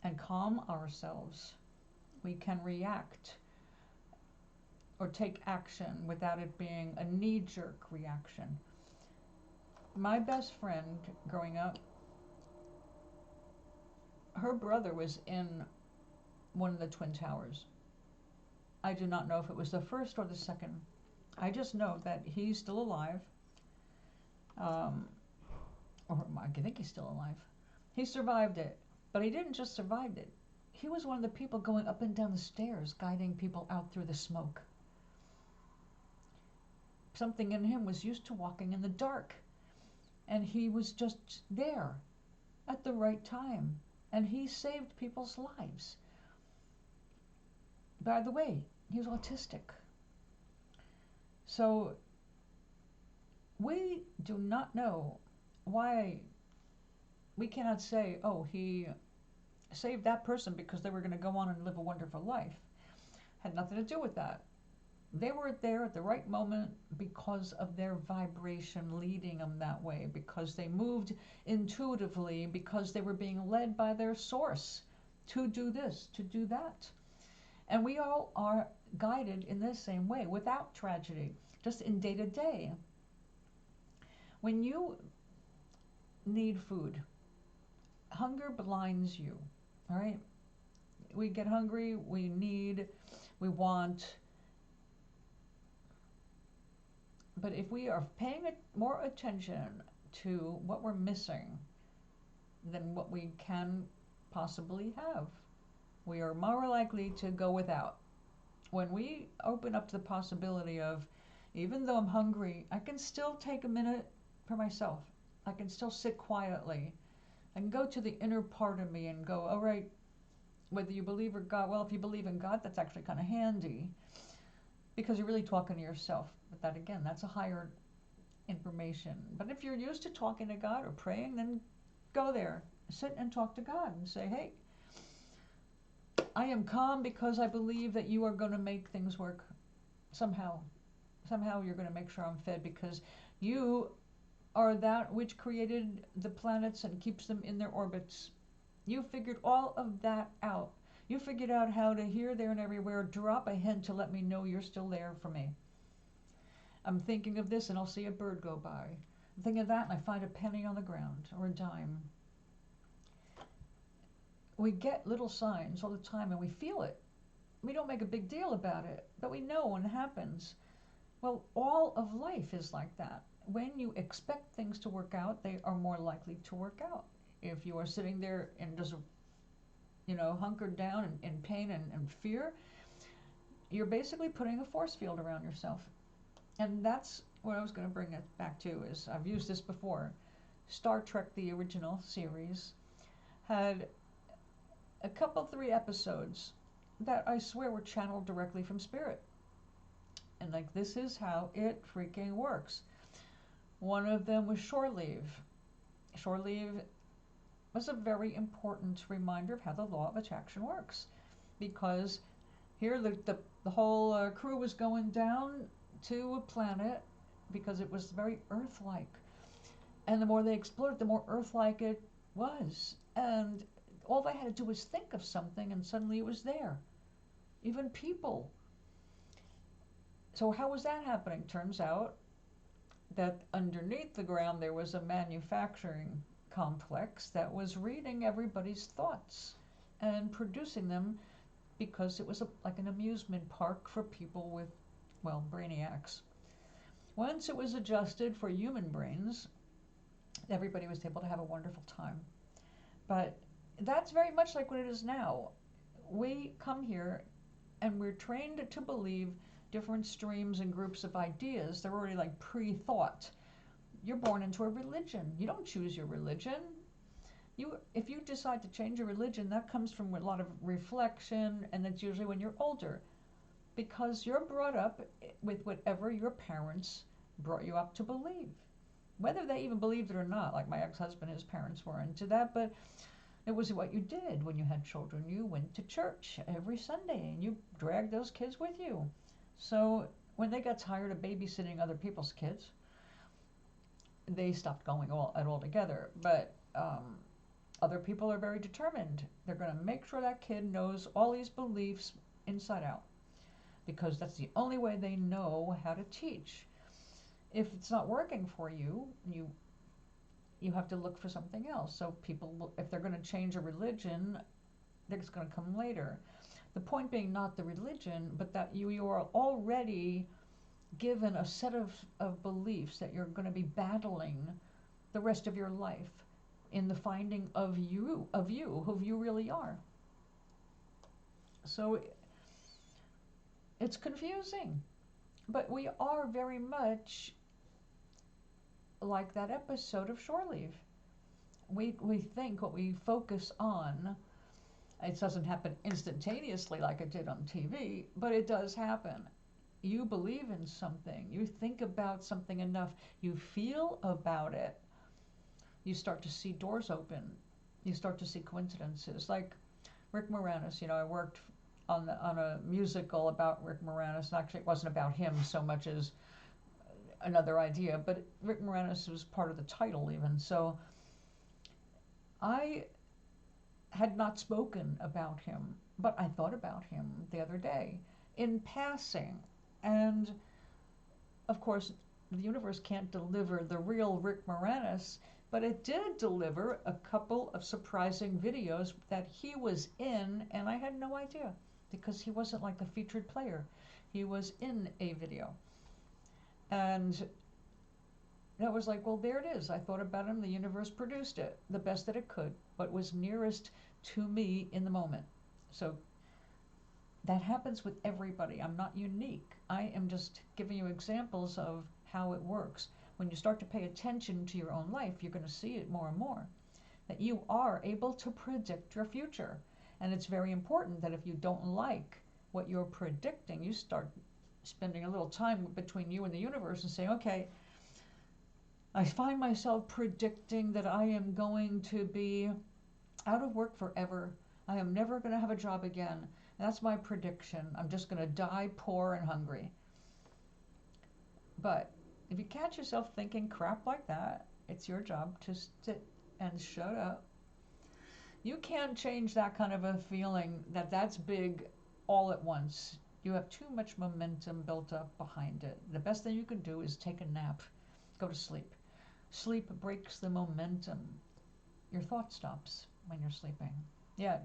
and calm ourselves, we can react or take action without it being a knee-jerk reaction. My best friend growing up, her brother was in one of the Twin Towers. I do not know if it was the first or the second. I just know that he's still alive. Or I think he's still alive. He survived it, but he didn't just survive it. He was one of the people going up and down the stairs, guiding people out through the smoke. Something in him was used to walking in the dark, and he was just there at the right time, and he saved people's lives. By the way, he was autistic. So we do not know why we cannot say, oh, he saved that person because they were going to go on and live a wonderful life. Had nothing to do with that. They were there at the right moment because of their vibration leading them that way, because they moved intuitively, because they were being led by their source to do this, to do that. And we all are guided in the same way, without tragedy, just in day to day. When you need food, hunger blinds you, all right? We get hungry, we need, we want. But if we are paying more attention to what we're missing than what we can possibly have, we are more likely to go without. When we open up to the possibility of, even though I'm hungry, I can still take a minute for myself. I can still sit quietly. I can go to the inner part of me and go, all right, whether you believe in God, well, if you believe in God, that's actually kind of handy because you're really talking to yourself. But that, again, that's a higher information. But if you're used to talking to God or praying, then go there, sit and talk to God and say, hey, I am calm because I believe that you are going to make things work somehow. Somehow you're going to make sure I'm fed because you are that which created the planets and keeps them in their orbits. You figured all of that out. You figured out how to here, there, and everywhere drop a hint to let me know you're still there for me. I'm thinking of this and I'll see a bird go by. I'm thinking of that and I find a penny on the ground or a dime. We get little signs all the time and we feel it. We don't make a big deal about it, but we know when it happens. Well, all of life is like that. When you expect things to work out, they are more likely to work out. If you are sitting there and just, hunkered down in pain and fear, you're basically putting a force field around yourself. And that's what I was going to bring it back to is, I've used this before. Star Trek, the original series, had a couple, 3 episodes that I swear were channeled directly from spirit. And like, this is how it freaking works. One of them was Shore Leave. Shore Leave was a very important reminder of how the law of attraction works. Because here the whole crew was going down to a planet because it was very Earth-like. And the more they explored, the more Earth-like it was. And all they had to do was think of something and suddenly it was there. Even people. So how was that happening? Turns out that underneath the ground there was a manufacturing complex that was reading everybody's thoughts and producing them because it was like an amusement park for people with, well, brainiacs. Once it was adjusted for human brains, everybody was able to have a wonderful time. But that's very much like what it is now. We come here and we're trained to believe different streams and groups of ideas. They're already like pre-thought. You're born into a religion. You don't choose your religion. If you decide to change your religion, that comes from a lot of reflection, and that's usually when you're older, because you're brought up with whatever your parents brought you up to believe, whether they even believed it or not. Like my ex-husband, his parents were into that, but it was what you did when you had children. You went to church every Sunday and you dragged those kids with you. So when they got tired of babysitting other people's kids, they stopped going altogether. But other people are very determined. They're going to make sure that kid knows all these beliefs inside out, because that's the only way they know how to teach. If it's not working for you, you have to look for something else. So people, if they're going to change a religion, it's going to come later. The point being not the religion, but that you are already given a set of beliefs that you're going to be battling the rest of your life in the finding of you, who you really are. So it's confusing, but we are very much like that episode of Shore Leave. We think what we focus on, it doesn't happen instantaneously like it did on TV, but it does happen. You believe in something, you think about something enough, you feel about it, you start to see doors open. You start to see coincidences. Like Rick Moranis, I worked on a musical about Rick Moranis. And actually, it wasn't about him so much as another idea, but Rick Moranis was part of the title even. So I had not spoken about him, but I thought about him the other day in passing. And of course, the universe can't deliver the real Rick Moranis, but it did deliver a couple of surprising videos that he was in, and I had no idea because he wasn't like a featured player. He was in a video. And that was like, well, there it is. I thought about him. The universe produced it the best that it could, but was nearest to me in the moment. So that happens with everybody. I'm not unique. I am just giving you examples of how it works. When you start to pay attention to your own life, you're going to see it more and more. That you are able to predict your future. And it's very important that if you don't like what you're predicting, you start spending a little time between you and the universe and saying, okay, I find myself predicting that I am going to be out of work forever. I am never going to have a job again. That's my prediction. I'm just going to die poor and hungry. But if you catch yourself thinking crap like that, it's your job to sit and shut up. You can't change that kind of a feeling that's big all at once. You have too much momentum built up behind it. The best thing you can do is take a nap, go to sleep. Sleep breaks the momentum. Your thought stops when you're sleeping. Yeah,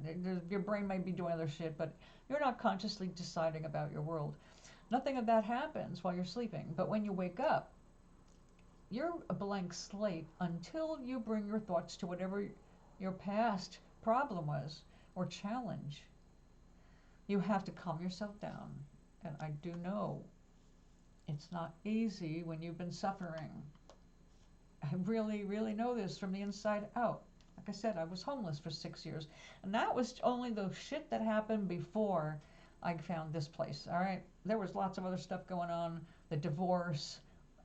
your brain might be doing other shit, but you're not consciously deciding about your world. Nothing of that happens while you're sleeping. But when you wake up, you're a blank slate until you bring your thoughts to whatever your past problem was or challenge. You have to calm yourself down. And I do know it's not easy when you've been suffering. I really, really know this from the inside out. Like I said, I was homeless for 6 years. And that was only the shit that happened before I found this place, all right? There was lots of other stuff going on, the divorce,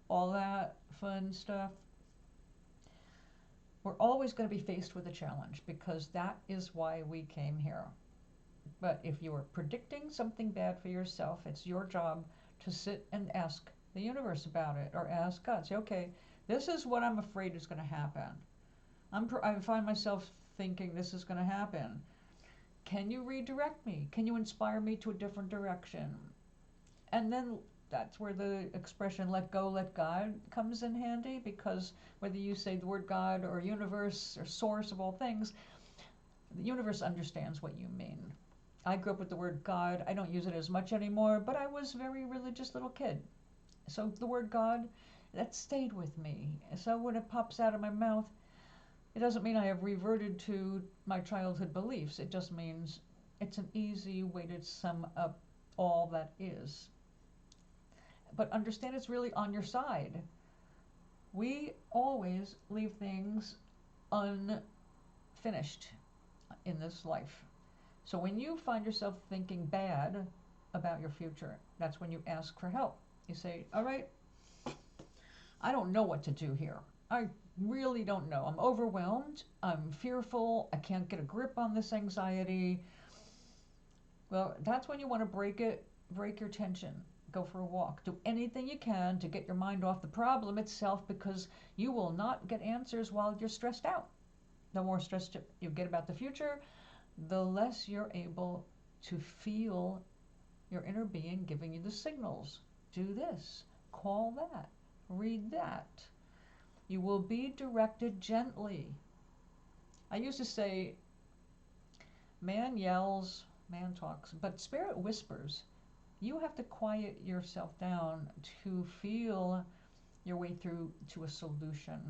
all that fun stuff. We're always going to be faced with a challenge because that is why we came here. But if you are predicting something bad for yourself, it's your job to sit and ask the universe about it or ask God. Say, okay, this is what I'm afraid is going to happen. I find myself thinking this is going to happen. Can you redirect me? Can you inspire me to a different direction? And then that's where the expression let go, let God comes in handy, because whether you say the word God or universe or source of all things, the universe understands what you mean. I grew up with the word God. I don't use it as much anymore, but I was a very religious little kid. So the word God, that stayed with me. So when it pops out of my mouth, it doesn't mean I have reverted to my childhood beliefs. It just means it's an easy way to sum up all that is. But understand it's really on your side. We always leave things unfinished in this life. So when you find yourself thinking bad about your future, that's when you ask for help. You say, all right, I don't know what to do here. I really don't know. I'm overwhelmed. I'm fearful. I can't get a grip on this anxiety. Well, that's when you want to break your tension. Go for a walk. Do anything you can to get your mind off the problem itself, because you will not get answers while you're stressed out. The more stressed you get about the future, the less you're able to feel your inner being giving you the signals. Do this, call that, read that. You will be directed gently. I used to say, man yells, man talks, but spirit whispers. You have to quiet yourself down to feel your way through to a solution.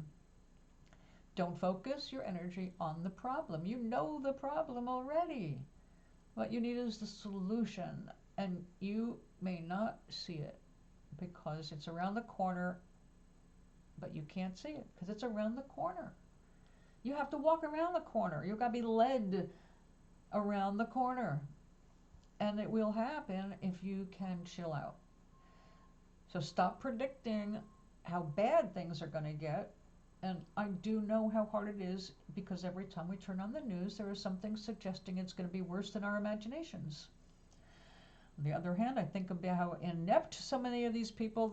Don't focus your energy on the problem. You know the problem already. What you need is the solution, and you may not see it because it's around the corner, but you can't see it because it's around the corner. You have to walk around the corner. You've got to be led around the corner. And it will happen if you can chill out. So stop predicting how bad things are going to get And I do know how hard it is because every time we turn on the news, there is something suggesting it's going to be worse than our imaginations. On the other hand, I think about how inept so many of these people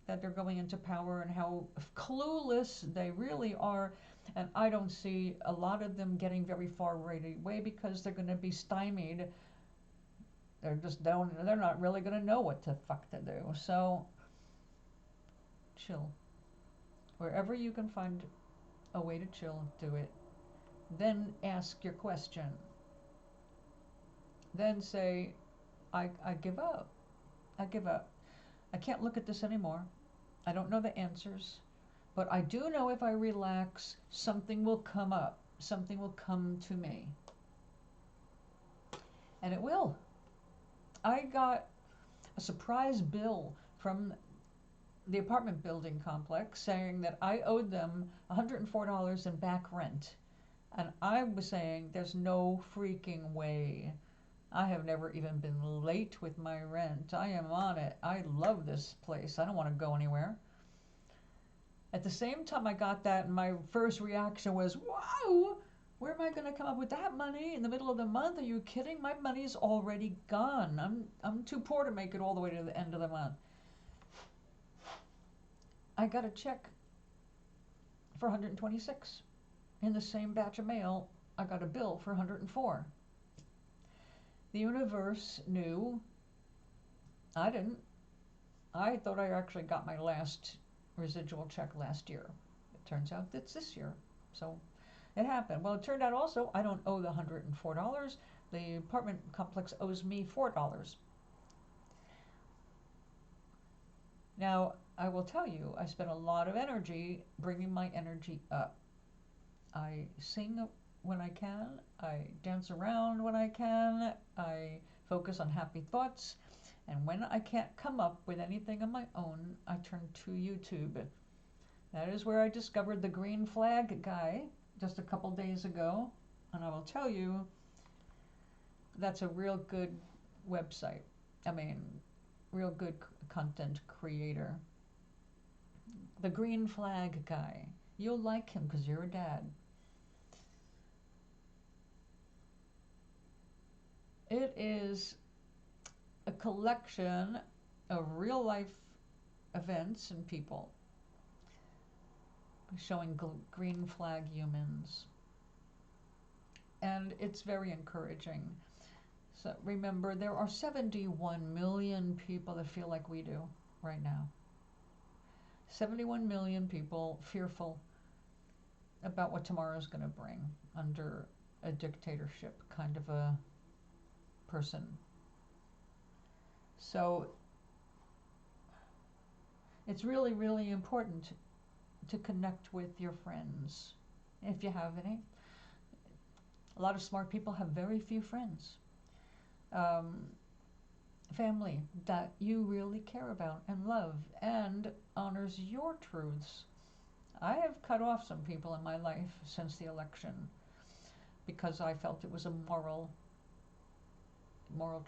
that they're going into power and how clueless they really are. And I don't see a lot of them getting very far right away because they're going to be stymied. They're not really going to know what the fuck to do. So chill. Wherever you can find a way to chill, do it. Then ask your question. Then say, I give up. I give up. I can't look at this anymore. I don't know the answers. But I do know if I relax, something will come up. Something will come to me. And it will. I got a surprise bill from the apartment building complex saying that I owed them $104 in back rent. And I was saying, there's no freaking way. I have never even been late with my rent. I am on it. I love this place. I don't want to go anywhere. At the same time I got that, and my first reaction was, wow, where am I going to come up with that money in the middle of the month? Are you kidding? My money's already gone. I'm too poor to make it all the way to the end of the month. I got a check for 126. In the same batch of mail, I got a bill for 104. The universe knew. I didn't. I thought I actually got my last residual check last year. It turns out it's this year. So it happened. Well, it turned out also I don't owe the $104. The apartment complex owes me $4. Now, I will tell you, I spent a lot of energy bringing my energy up. I sing when I can. I dance around when I can. I focus on happy thoughts. And when I can't come up with anything on my own, I turn to YouTube. That is where I discovered the Green Flag guy just a couple days ago. And I will tell you, that's a real good website. I mean, real good content creator. The Green Flag guy. You'll like him because you're a dad. It is a collection of real life events and people showing green flag humans. And it's very encouraging. So remember, there are 71 million people that feel like we do right now. 71 million people fearful about what tomorrow is going to bring under a dictatorship kind of a person. So it's really, really important to connect with your friends, if you have any. A lot of smart people have very few friends. Family that you really care about and love and honors your truths. I have cut off some people in my life since the election because I felt it was a moral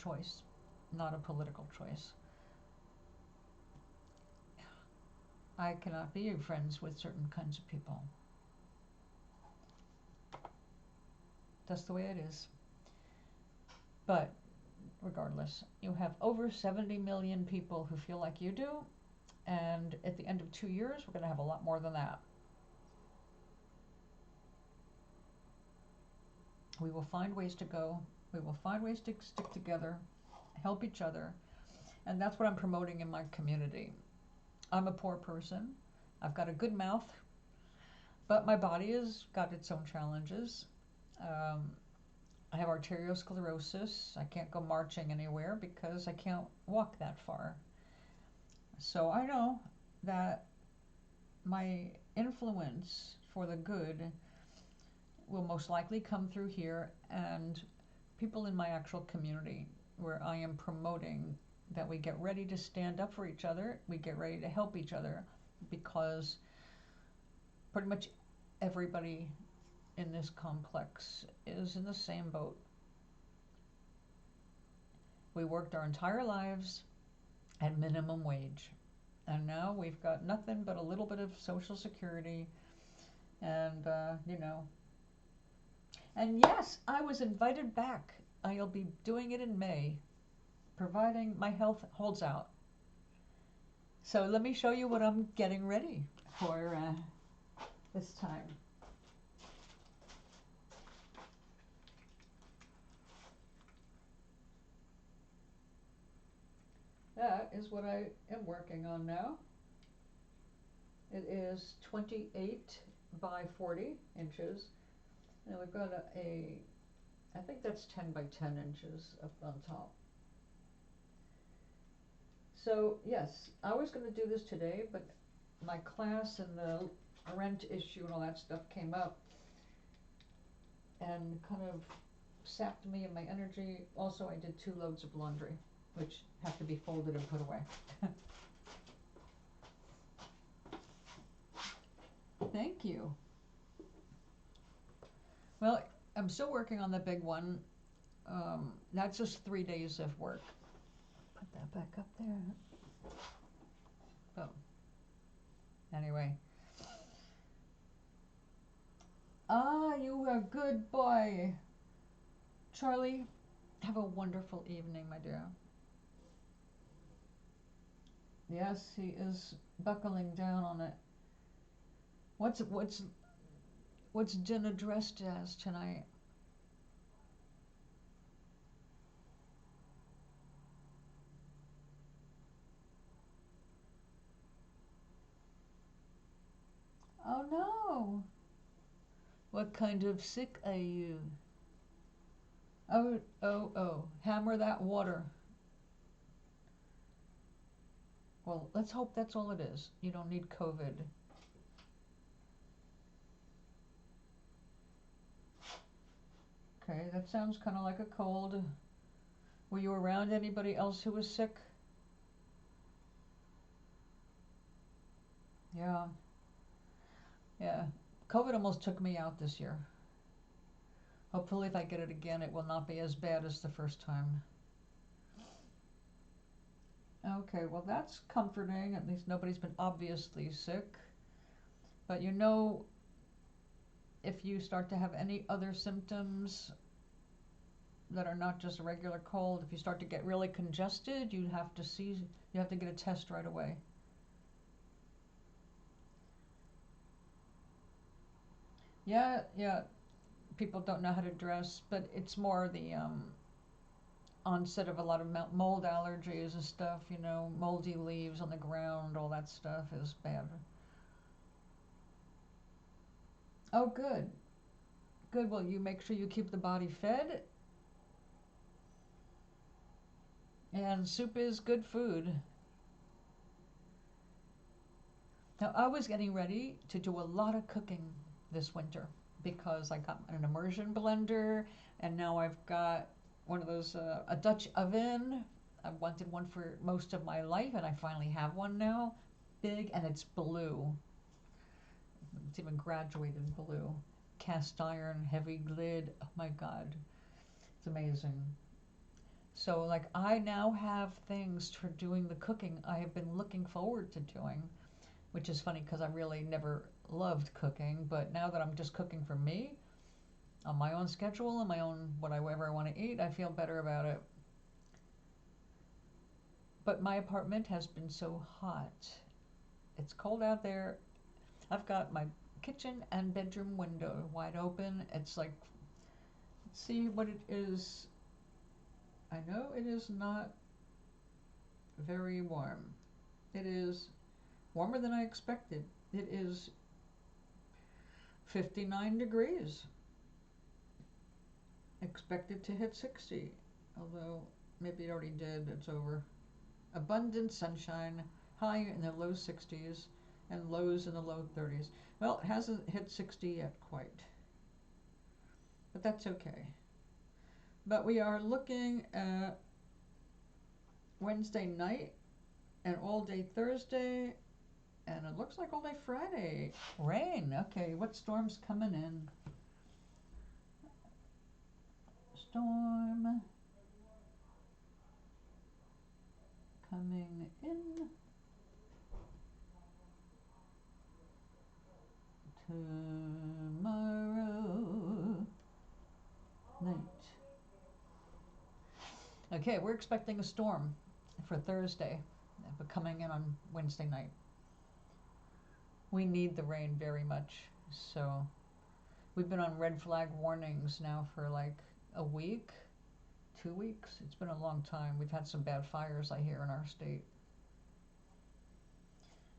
choice, not a political choice. I cannot be friends with certain kinds of people. That's the way it is. But regardless, you have over 70 million people who feel like you do, and at the end of 2 years, we're going to have a lot more than that. We will find ways to go. We will find ways to stick together, help each other, and that's what I'm promoting in my community. I'm a poor person. I've got a good mouth, but my body has got its own challenges. I have arteriosclerosis. I can't go marching anywhere because I can't walk that far. So I know that my influence for the good will most likely come through here and people in my actual community where I am promoting that we get ready to stand up for each other, we get ready to help each other, because pretty much everybody in this complex is in the same boat. We worked our entire lives at minimum wage, and now we've got nothing but a little bit of Social Security And, you know, and yes, I was invited back. I'll be doing it in May, providing my health holds out. So let me show you what I'm getting ready for this time. That is what I am working on now. It is 28 by 40 inches. And we've got I think that's 10 by 10 inches up on top. So yes, I was going to do this today, but my class and the rent issue and all that stuff came up and kind of sapped me and my energy. Also, I did 2 loads of laundry, which have to be folded and put away. Thank you. Well, I'm still working on the big one. That's just 3 days of work. Put that back up there. Oh. Anyway. Ah, you are a good boy. Charlie, have a wonderful evening, my dear. Yes, he is buckling down on it. What's dinner dressed as tonight? Oh no. What kind of sick are you? Oh. Hammer that water. Well, let's hope that's all it is. You don't need COVID. Okay, that sounds kind of like a cold. Were you around anybody else who was sick? Yeah. Yeah. COVID almost took me out this year. Hopefully if I get it again, it will not be as bad as the first time. Okay, well that's comforting. At least nobody's been obviously sick. But you know, if you start to have any other symptoms that are not just a regular cold, if you start to get really congested, you have to get a test right away. Yeah, people don't know how to dress, but it's more the onset of a lot of mold allergies and stuff, you know, moldy leaves on the ground, all that stuff is bad. Oh, good. Good. Well, you make sure you keep the body fed. And soup is good food. Now, I was getting ready to do a lot of cooking this winter because I got an immersion blender and now I've got one of those, a Dutch oven. I wanted one for most of my life and I finally have one now. Big and it's blue. It's even graduated blue. Cast iron, heavy lid. Oh my God. It's amazing. So, like, I now have things for doing the cooking I have been looking forward to doing, which is funny because I really never loved cooking. But now that I'm just cooking for me on my own schedule and my own whatever I want to eat, I feel better about it. But my apartment has been so hot. It's cold out there. I've got my kitchen and bedroom window wide open. It's like, let's see what it is. I know it is not very warm. It is warmer than I expected. It is 59 degrees. Expected to hit 60, although maybe it already did. It's over. Abundant sunshine, high in the low 60s and lows in the low 30s. Well, it hasn't hit 60 yet quite, but that's okay. But we are looking at Wednesday night and all day Thursday, and it looks like all day Friday. Rain. Okay, what storm's coming in? Storm coming in to Okay, we're expecting a storm for Thursday, but coming in on Wednesday night. We need the rain very much, so we've been on red flag warnings now for like a week, 2 weeks. It's been a long time. We've had some bad fires, I hear, in our state.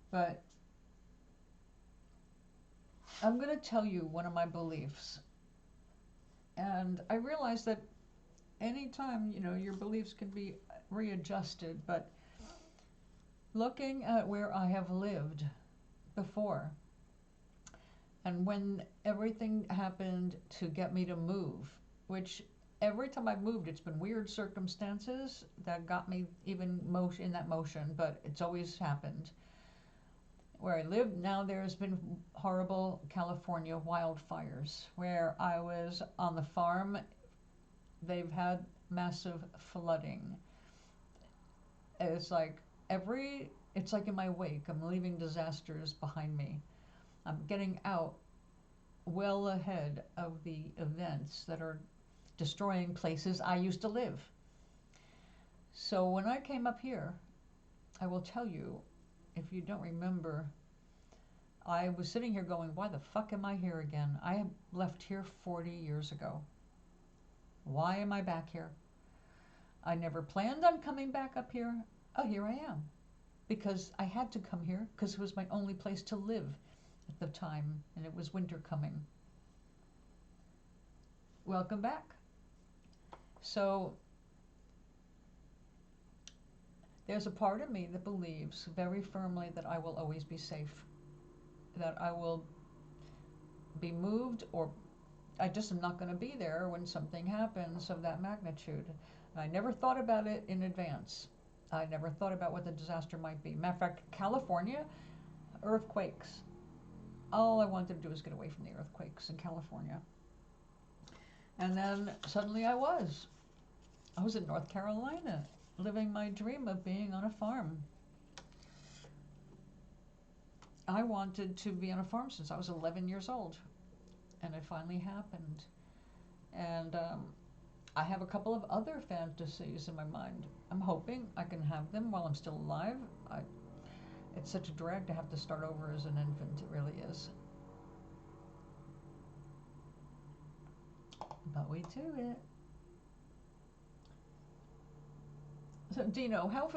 But I'm going to tell you one of my beliefs. And I realize that anytime, your beliefs can be readjusted, but looking at where I have lived before, and when everything happened to get me to move, which every time I've moved, it's been weird circumstances that got me even in that motion, but it's always happened. Where I live now, there's been horrible California wildfires. Where I was on the farm, they've had massive flooding. It's like it's like in my wake, I'm leaving disasters behind me. I'm getting out well ahead of the events that are destroying places I used to live. So when I came up here, I will tell you, if you don't remember, I was sitting here going, why the fuck am I here again? I left here 40 years ago. Why am I back here? I never planned on coming back up here. Oh, here I am. Because I had to come here because it was my only place to live at the time, and it was winter coming. Welcome back. So there's a part of me that believes very firmly that I will always be safe, that I will be moved, or I just am not going to be there when something happens of that magnitude. I never thought about it in advance. I never thought about what the disaster might be. Matter of fact, California, earthquakes. All I wanted to do was get away from the earthquakes in California. And then suddenly I was in North Carolina, living my dream of being on a farm. I wanted to be on a farm since I was 11 years old, and it finally happened. And I have a couple of other fantasies in my mind. I'm hoping I can have them while I'm still alive. It's such a drag to have to start over as an infant, it really is. But we do it. So Dino, how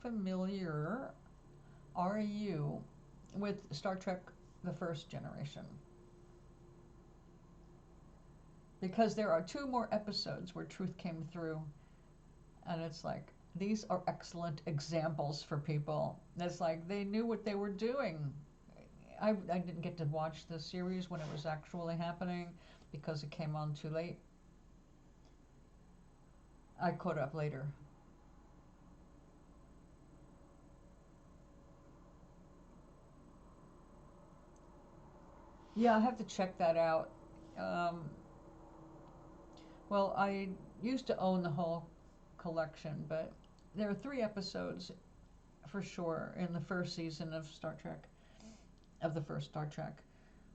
familiar are you with Star Trek The First Generation? Because there are 2 more episodes where truth came through, and it's like, these are excellent examples for people. It's like they knew what they were doing. I didn't get to watch the series when it was actually happening because it came on too late. I caught up later. Yeah, I have to check that out. Well, I used to own the whole collection, but there are 3 episodes for sure in the first season of Star Trek, of the first Star Trek.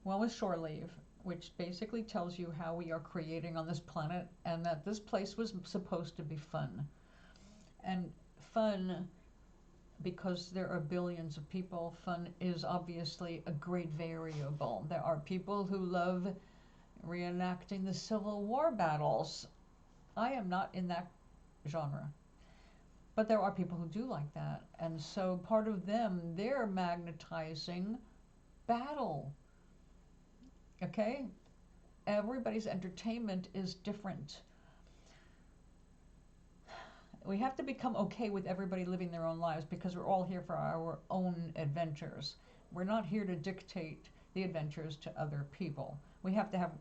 One was Shore Leave, which basically tells you how we are creating on this planet, and that this place was supposed to be fun. And fun, because there are billions of people, fun is obviously a great variable. There are people who love reenacting the Civil War battles. I am not in that genre. But there are people who do like that. And so part of them, they're magnetizing battle. Okay? Everybody's entertainment is different. We have to become okay with everybody living their own lives because we're all here for our own adventures. We're not here to dictate the adventures to other people. We have to have,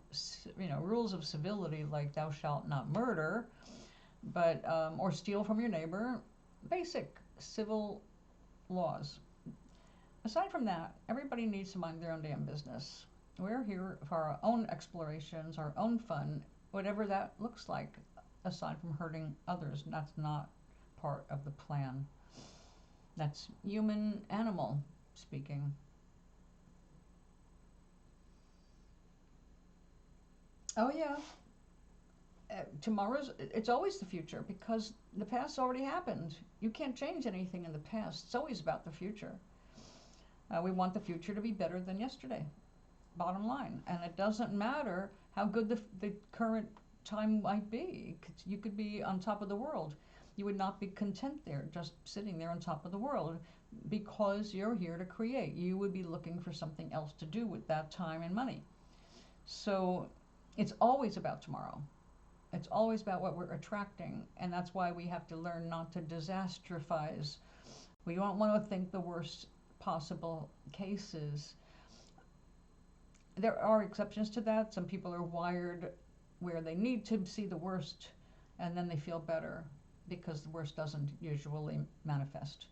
rules of civility like thou shalt not murder, but or steal from your neighbor. Basic civil laws. Aside from that, everybody needs to mind their own damn business. We're here for our own explorations, our own fun, whatever that looks like, aside from hurting others. That's not part of the plan. That's human animal speaking. Oh yeah. tomorrow's, it's always the future because the past already happened. You can't change anything in the past. It's always about the future. We want the future to be better than yesterday, bottom line. And it doesn't matter how good the current time might be. You could be on top of the world. You would not be content there, just sitting there on top of the world, because you're here to create. You would be looking for something else to do with that time and money. So it's always about tomorrow. It's always about what we're attracting, and that's why we have to learn not to disastrophize. We don't want to think the worst possible cases. There are exceptions to that. Some people are wired where they need to see the worst and then they feel better because the worst doesn't usually manifest.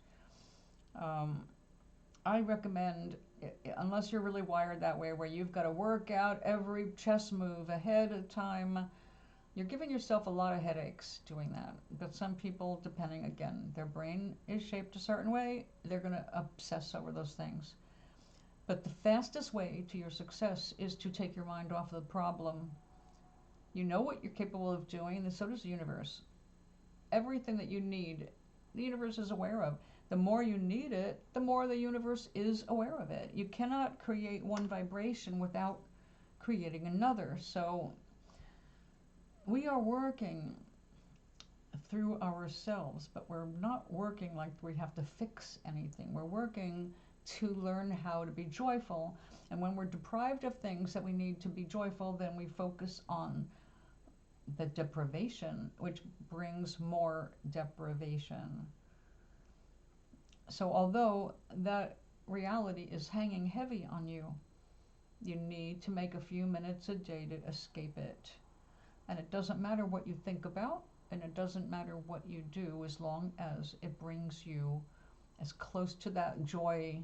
I recommend, unless you're really wired that way, where you've got to work out every chess move ahead of time, you're giving yourself a lot of headaches doing that. But some people, depending, again, their brain is shaped a certain way, they're going to obsess over those things. But the fastest way to your success is to take your mind off of the problem. You know what you're capable of doing, and so does the universe. Everything that you need, the universe is aware of. The more you need it, the more the universe is aware of it. You cannot create one vibration without creating another. So we are working through ourselves, but we're not working like we have to fix anything. We're working to learn how to be joyful. And when we're deprived of things that we need to be joyful, then we focus on the deprivation, which brings more deprivation. So although that reality is hanging heavy on you, you need to make a few minutes a day to escape it. And it doesn't matter what you think about, and it doesn't matter what you do, as long as it brings you as close to that joy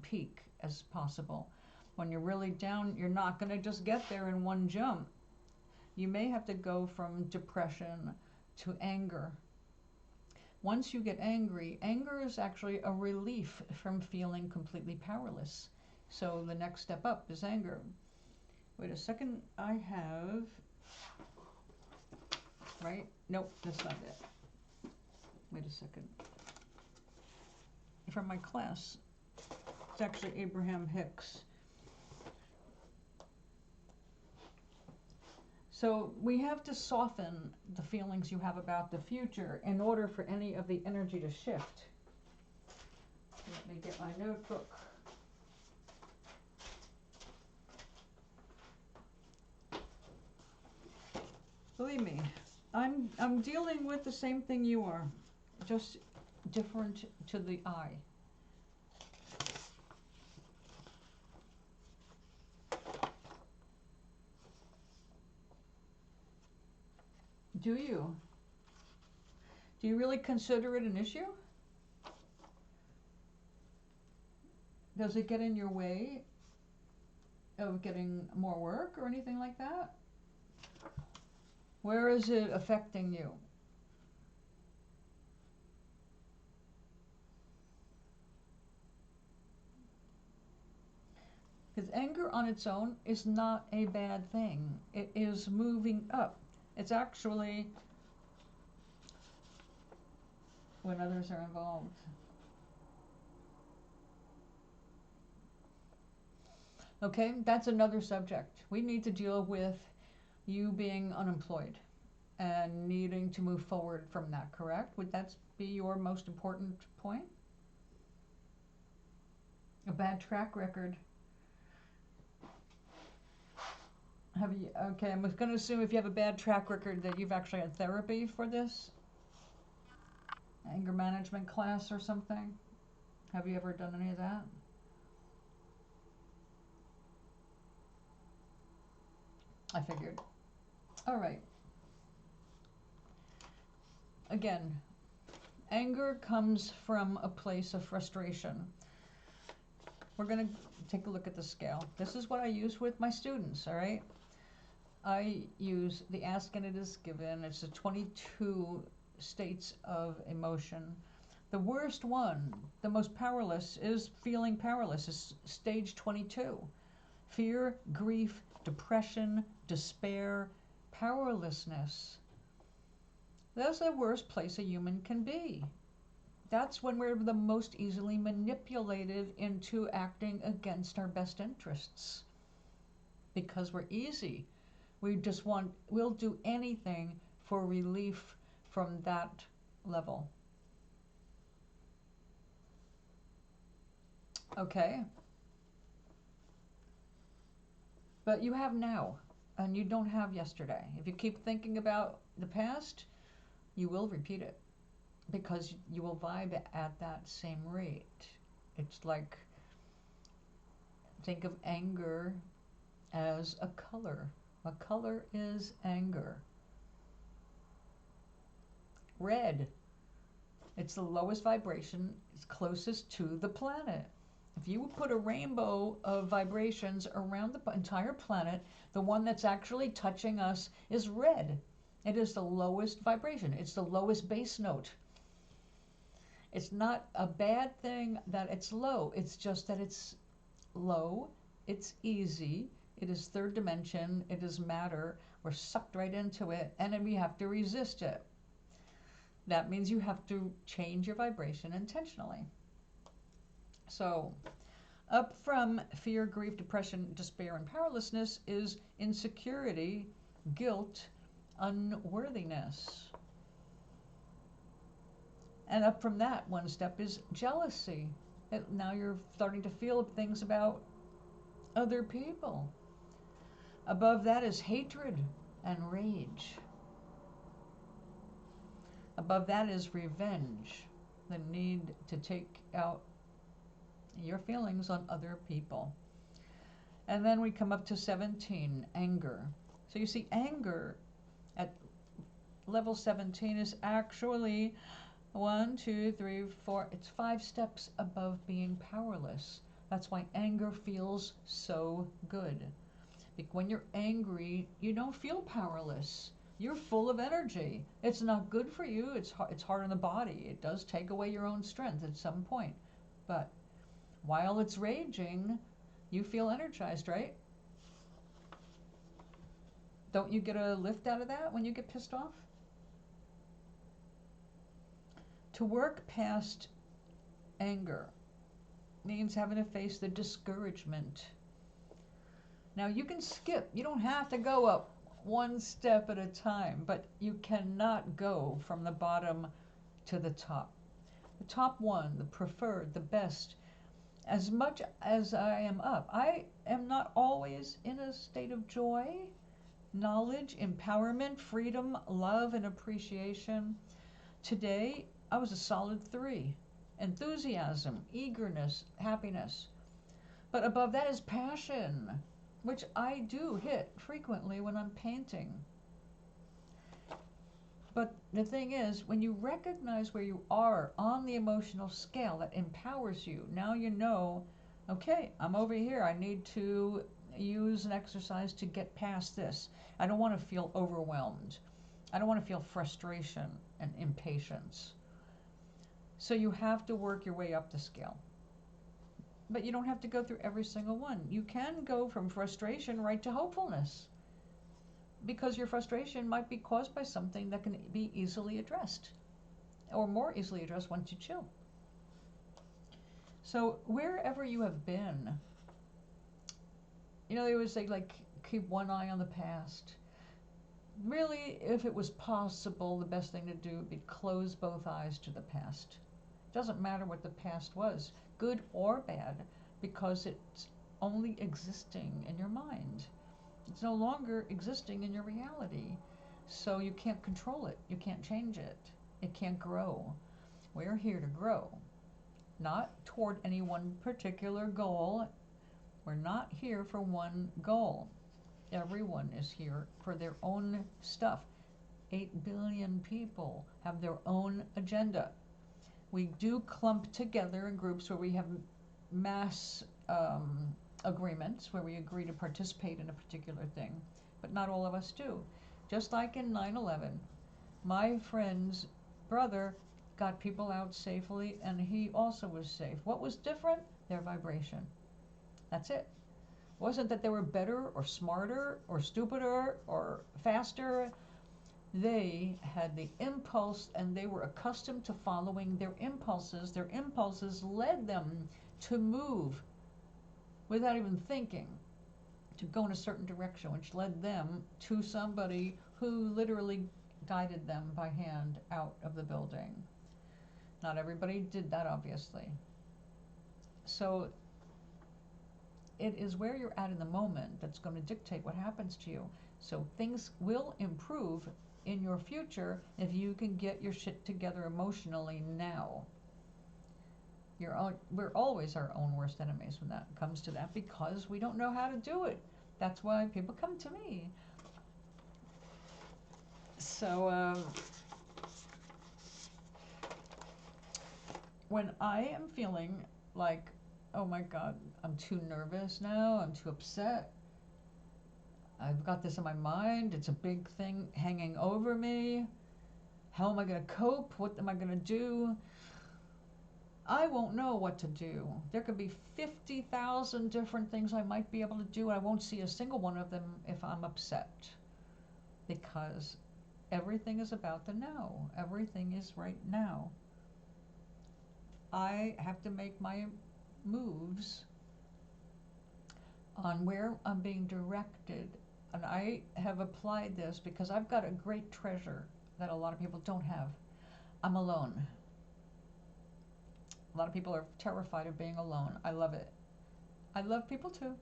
peak as possible. When you're really down, you're not going to just get there in one jump. You may have to go from depression to anger. Once you get angry, anger is actually a relief from feeling completely powerless. So the next step up is anger. Wait a second, I have, right? Nope, that's not it. Wait a second. From my class, it's actually Abraham Hicks. So we have to soften the feelings you have about the future in order for any of the energy to shift. Let me get my notebook. Believe me, I'm dealing with the same thing you are, just different to the eye. Do you? Do you really consider it an issue? Does it get in your way of getting more work or anything like that? Where is it affecting you? Because anger on its own is not a bad thing. It is moving up. It's actually when others are involved. Okay, that's another subject. We need to deal with you being unemployed and needing to move forward from that, correct? Would that be your most important point? A bad track record. Have you, okay, I'm going to assume if you have a bad track record that you've actually had therapy for this? Anger management class or something? Have you ever done any of that? I figured. All right. Again, anger comes from a place of frustration. We're going to take a look at the scale. This is what I use with my students, all right? I use the Ask and It Is Given. It's the 22 states of emotion. The worst one, the most powerless, is feeling powerless, is stage 22. Fear, grief, depression, despair, powerlessness. That's the worst place a human can be. That's when we're the most easily manipulated into acting against our best interests. Because we're easy. We'll do anything for relief from that level. Okay? But you have now, and you don't have yesterday. If you keep thinking about the past, you will repeat it because you will vibe at that same rate. It's like, think of anger as a color. A color is anger. Red, it's the lowest vibration, it's closest to the planet. If you put a rainbow of vibrations around the entire planet, the one that's actually touching us is red. It is the lowest vibration. It's the lowest bass note. It's not a bad thing that it's low. It's just that it's low. It's easy. It is third dimension. It is matter. We're sucked right into it, and then we have to resist it. That means you have to change your vibration intentionally. So, up from fear, grief, depression, despair, and powerlessness is insecurity, guilt, unworthiness. And up from that, one step is jealousy. Now you're starting to feel things about other people. Above that is hatred and rage. Above that is revenge, the need to take out your feelings on other people. And then we come up to 17, anger. So you see, anger at level 17 is actually 1, 2, 3, 4. It's 5 steps above being powerless. That's why anger feels so good. When you're angry, you don't feel powerless. You're full of energy. It's not good for you. It's hard on the body. It does take away your own strength at some point. But while it's raging, you feel energized, right? Don't you get a lift out of that when you get pissed off? To work past anger means having to face the discouragement. Now you can skip. You don't have to go up one step at a time, but you cannot go from the bottom to the top. The top one, the preferred, the best. As much as I am up, I am not always in a state of joy, knowledge, empowerment, freedom, love, and appreciation. Today, I was a solid 3. Enthusiasm, eagerness, happiness. But above that is passion, which I do hit frequently when I'm painting. But the thing is, when you recognize where you are on the emotional scale, that empowers you. Now you know, okay, I'm over here. I need to use an exercise to get past this. I don't want to feel overwhelmed. I don't want to feel frustration and impatience. So you have to work your way up the scale. But you don't have to go through every single one. You can go from frustration right to hopefulness, because your frustration might be caused by something that can be easily addressed, or more easily addressed once you chill. So wherever you have been, they always say, like, keep one eye on the past. Really, if it was possible, the best thing to do would be close both eyes to the past. It doesn't matter what the past was, good or bad, because it's only existing in your mind. It's no longer existing in your reality. So you can't control it. You can't change it. It can't grow. We're here to grow, not toward any one particular goal. We're not here for one goal. Everyone is here for their own stuff. 8 billion people have their own agenda. We do clump together in groups where we have mass agreements, where we agree to participate in a particular thing, but not all of us do. Just like in 9/11, my friend's brother got people out safely, and he also was safe. What was different? Their vibration. That's it. Wasn't that they were better or smarter or stupider or faster. They had the impulse and they were accustomed to following their impulses. Their impulses led them to move without even thinking, to go in a certain direction, which led them to somebody who literally guided them by hand out of the building. Not everybody did that, obviously. So it is where you're at in the moment that's going to dictate what happens to you. So things will improve in your future if you can get your shit together emotionally now. We're always our own worst enemies when that comes to that, because we don't know how to do it. That's why people come to me. So when I am feeling like, oh my God, I'm too nervous now, I'm too upset, I've got this in my mind, it's a big thing hanging over me, how am I going to cope, what am I going to do? I won't know what to do. There could be 50,000 different things I might be able to do, and I won't see a single one of them if I'm upset. Because everything is about the now. Everything is right now. I have to make my moves on where I'm being directed. And I have applied this because I've got a great treasure that a lot of people don't have. I'm alone. A lot of people are terrified of being alone. I love it. I love people too.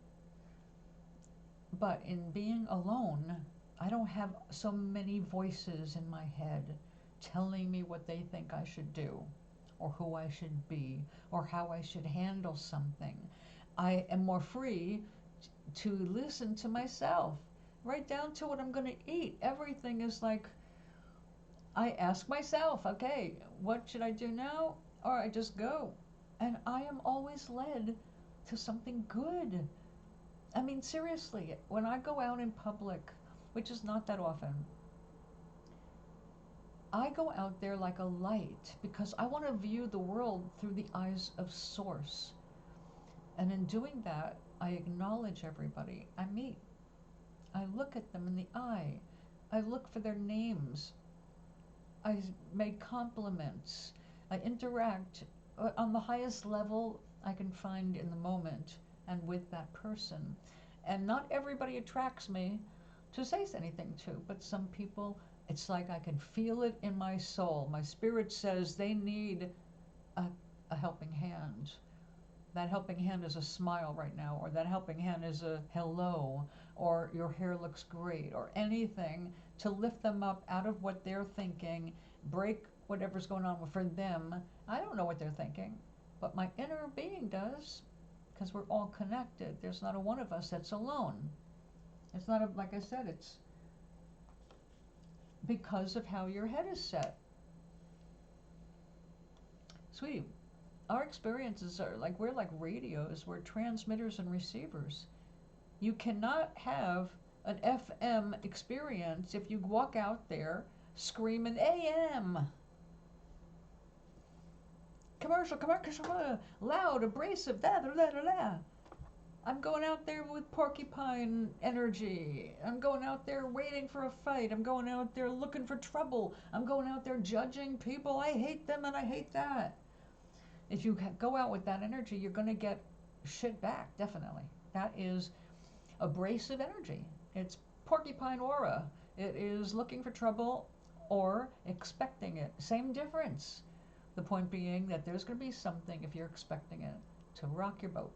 But in being alone, I don't have so many voices in my head telling me what they think I should do, or who I should be, or how I should handle something. I am more free to listen to myself, right down to what I'm going to eat. Everything is like, I ask myself, okay, what should I do now? Or I just go. And I am always led to something good. I mean, seriously, when I go out in public, which is not that often, I go out there like a light because I want to view the world through the eyes of Source. And in doing that, I acknowledge everybody I meet. I look at them in the eye. I look for their names. I make compliments. I interact on the highest level I can find in the moment and with that person. And not everybody attracts me to say anything to, but some people, it's like I can feel it in my soul. My spirit says they need a helping hand. That helping hand is a smile right now, or that helping hand is a hello, or your hair looks great, or anything to lift them up out of what they're thinking, break whatever's going on for them. I don't know what they're thinking, but my inner being does, because we're all connected. There's not a one of us that's alone. It's not, like I said, it's because of how your head is set. Sweetie, our experiences are like, we're like radios, we're transmitters and receivers. You cannot have an FM experience if you walk out there screaming AM. Commercial, loud, abrasive, da da da da da. I'm going out there with porcupine energy. I'm going out there waiting for a fight. I'm going out there looking for trouble. I'm going out there judging people. I hate them and I hate that. If you go out with that energy, you're going to get shit back, definitely. That is abrasive energy. It's porcupine aura. It is looking for trouble or expecting it. Same difference. The point being that there's going to be something, if you're expecting it, to rock your boat,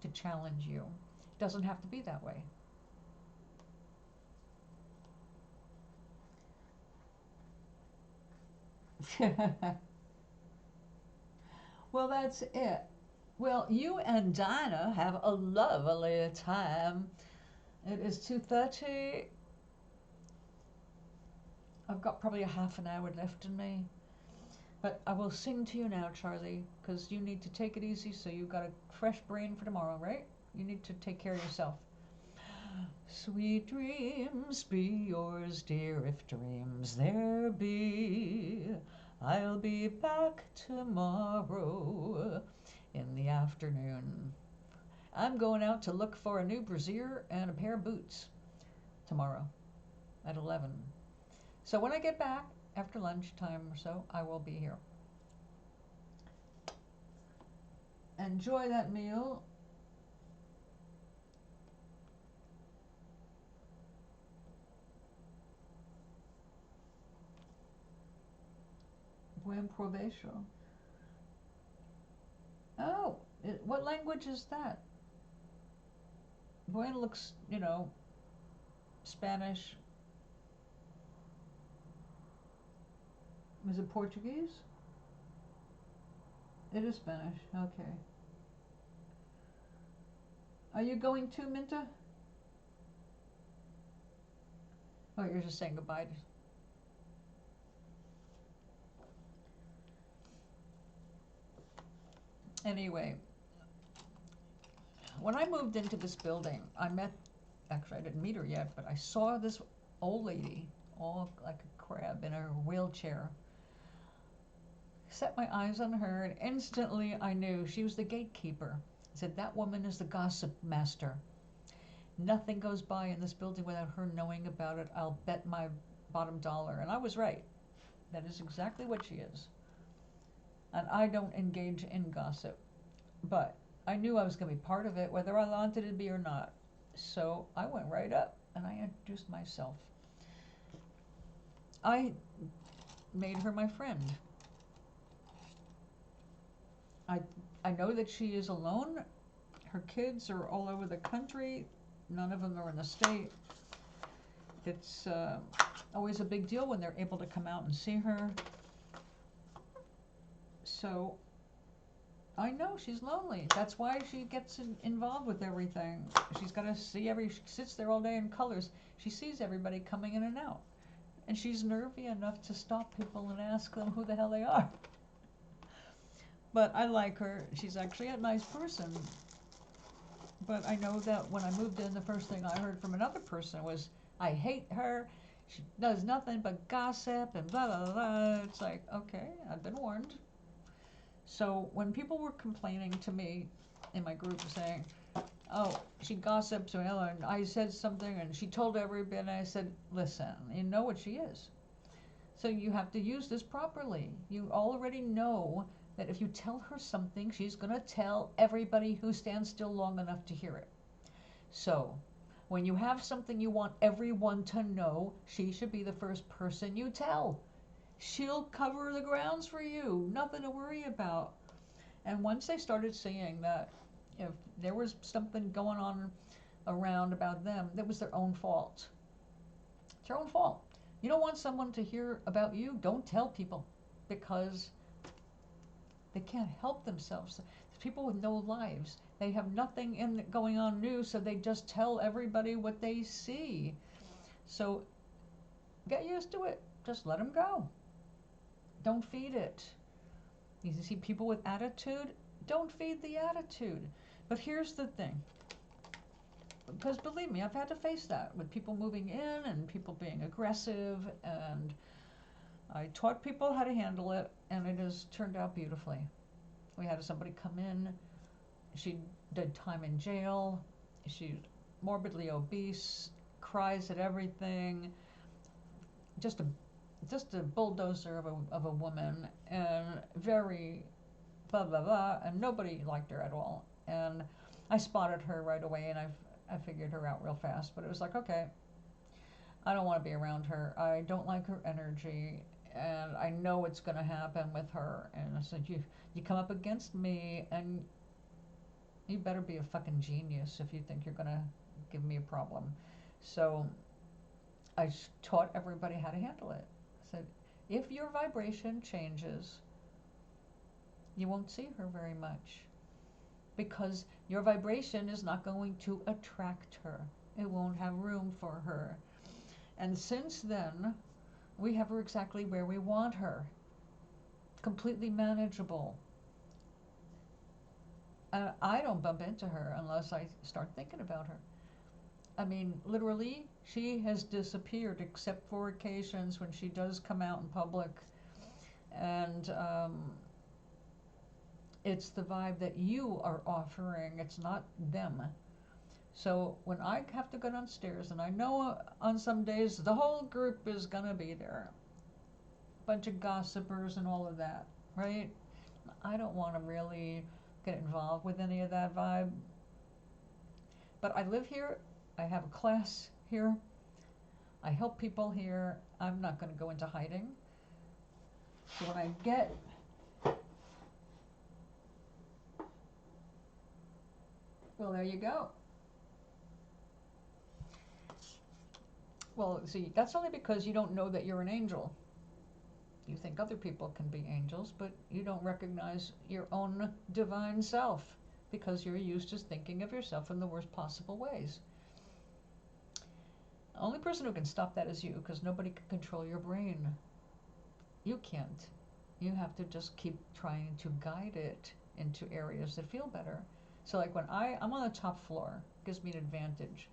to challenge you. It doesn't have to be that way. Well, that's it. Well, you and Dinah have a lovely time. It is 2:30. I've got probably a half an hour left in me. But I will sing to you now, Charlie, because you need to take it easy, so you've got a fresh brain for tomorrow, right? You need to take care of yourself. Sweet dreams be yours, dear, if dreams there be. I'll be back tomorrow in the afternoon. I'm going out to look for a new brassiere and a pair of boots tomorrow at 11. So when I get back after lunchtime or so, I will be here. Enjoy that meal. Buen provecho. Oh, what language is that? Buen looks, Spanish. Is it Portuguese? It is Spanish. Okay. Are you going to, Minta? Oh, you're just saying goodbye. Anyway, when I moved into this building, actually I didn't meet her yet, but I saw this old lady, all like a crab in her wheelchair. Set my eyes on her, and instantly I knew she was the gatekeeper. I said, that woman is the gossip master. Nothing goes by in this building without her knowing about it. I'll bet my bottom dollar. And I was right. That is exactly what she is. And I don't engage in gossip. But I knew I was going to be part of it, whether I wanted to be or not. So I went right up and I introduced myself. I made her my friend. I know that she is alone. Her kids are all over the country. None of them are in the state. It's always a big deal when they're able to come out and see her. So I know she's lonely. That's why she gets involved with everything. She's got to see she sits there all day in colors. She sees everybody coming in and out. And she's nervy enough to stop people and ask them who the hell they are. But I like her. She's actually a nice person. But I know that when I moved in, the first thing I heard from another person was, I hate her. She does nothing but gossip and blah, blah, blah. It's like, okay, I've been warned. So when people were complaining to me in my group saying, oh, she gossips, and I said something and she told everybody, and I said, listen, you know what she is. So you have to use this properly. You already know that if you tell her something, she's going to tell everybody who stands still long enough to hear it. So when you have something you want everyone to know, she should be the first person you tell. She'll cover the grounds for you. Nothing to worry about. And once they started seeing that if there was something going on around about them, that was their own fault. It's their own fault. You don't want someone to hear about you, don't tell people, because they can't help themselves. People with no lives. They have nothing going on new, so they just tell everybody what they see. So get used to it. Just let them go. Don't feed it. You see people with attitude, don't feed the attitude. But here's the thing. Because believe me, I've had to face that with people moving in and people being aggressive, and I taught people how to handle it, and it has turned out beautifully. We had somebody come in. She did time in jail. She's morbidly obese, cries at everything. Just a bulldozer of a woman, and very blah blah blah, and nobody liked her at all. And I spotted her right away, and I figured her out real fast. But it was like, okay, I don't want to be around her. I don't like her energy, and I know what's going to happen with her. And I said, you come up against me, and you better be a fucking genius if you think you're going to give me a problem. So I taught everybody how to handle it. I said, if your vibration changes, you won't see her very much, because your vibration is not going to attract her. It won't have room for her. And since then, we have her exactly where we want her. Completely manageable. I don't bump into her unless I start thinking about her. I mean, literally, she has disappeared except for occasions when she does come out in public. And It's the vibe that you are offering, it's not them. So when I have to go downstairs, and I know on some days the whole group is gonna be there, bunch of gossipers and all of that, right? I don't want to really get involved with any of that vibe. But I live here, I have a class here, I help people here. I'm not going to go into hiding. So when I get well, there you go. Well, see, that's only because you don't know that you're an angel. You think other people can be angels, but you don't recognize your own divine self because you're used to thinking of yourself in the worst possible ways. The only person who can stop that is you, because nobody can control your brain. You can't. You have to just keep trying to guide it into areas that feel better. So like when I'm on the top floor, it gives me an advantage.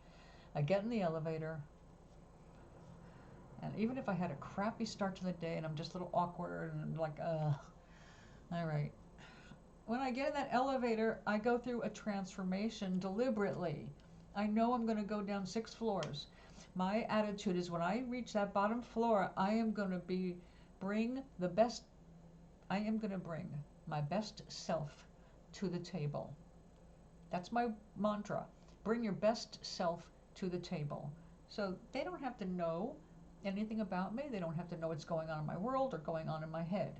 I get in the elevator, and even if I had a crappy start to the day and I'm just a little awkward and like, all right. When I get in that elevator, I go through a transformation deliberately. I know I'm going to go down 6 floors. My attitude is when I reach that bottom floor, I am going to bring my best self to the table. That's my mantra. Bring your best self to the table. So they don't have to know anything about me. They don't have to know what's going on in my world or going on in my head.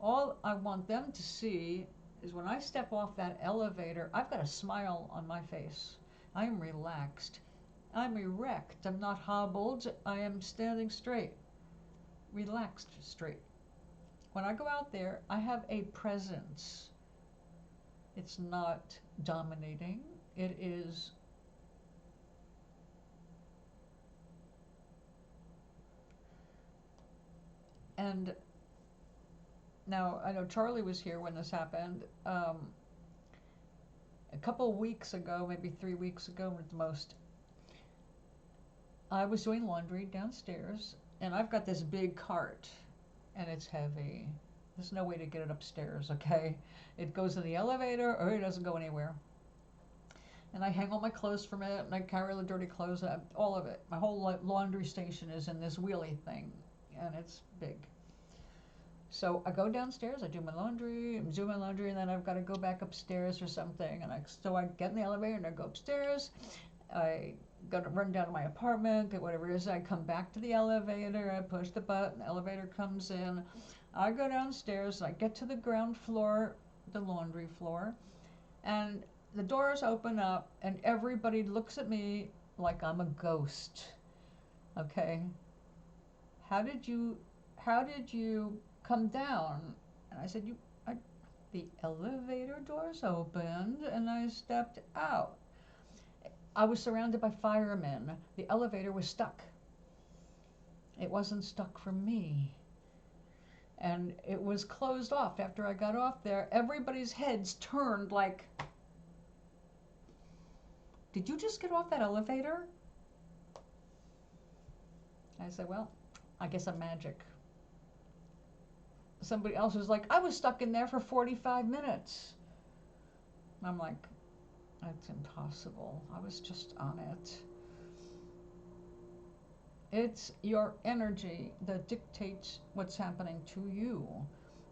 All I want them to see is when I step off that elevator, I've got a smile on my face. I am relaxed. I'm erect. I'm not hobbled. I am standing straight. Relaxed straight. When I go out there, I have a presence. It's not dominating. It is and now I know Charlie was here when this happened. A couple weeks ago, maybe 3 weeks ago at the most, I was doing laundry downstairs, and I've got this big cart, and it's heavy. There's no way to get it upstairs, okay? It goes in the elevator, or it doesn't go anywhere. And I hang all my clothes from it, and I carry the dirty clothes, all of it. My whole laundry station is in this wheelie thing, and it's big. So I go downstairs, I do my laundry, and then I've got to go back upstairs or something. So I get in the elevator and I go upstairs. I got to run down to my apartment, get whatever it is. I come back to the elevator, I push the button, the elevator comes in. I go downstairs, I get to the ground floor, the laundry floor, and the doors open up, and everybody looks at me like I'm a ghost. Okay? How did you come down? And I said, the elevator doors opened and I stepped out. I was surrounded by firemen. The elevator was stuck. It wasn't stuck for me. And it was closed off after I got off there. Everybody's heads turned like, did you just get off that elevator? I said, well, I guess I'm magic. Somebody else was like, I was stuck in there for 45 minutes. I'm like, that's impossible. I was just on it. It's your energy that dictates what's happening to you.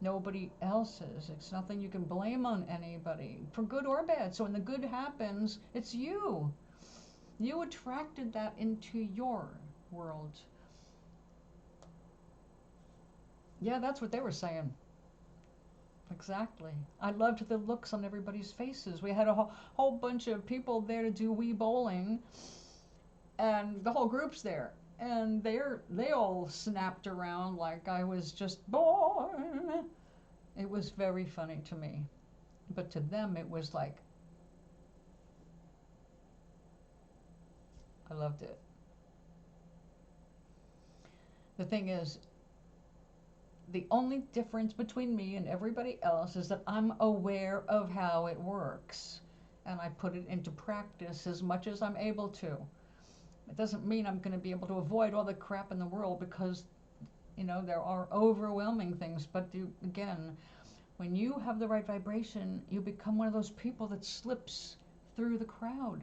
Nobody else's. It's nothing you can blame on anybody, for good or bad. So when the good happens, it's you. You attracted that into your world. Yeah, that's what they were saying. Exactly. I loved the looks on everybody's faces. We had a whole bunch of people there to do Wii bowling, and the whole group's there. And they all snapped around like I was just born. It was very funny to me. But to them, it was like, I loved it. The thing is, the only difference between me and everybody else is that I'm aware of how it works. And I put it into practice as much as I'm able to. It doesn't mean I'm going to be able to avoid all the crap in the world because, there are overwhelming things. But again, When you have the right vibration, you become one of those people that slips through the crowd.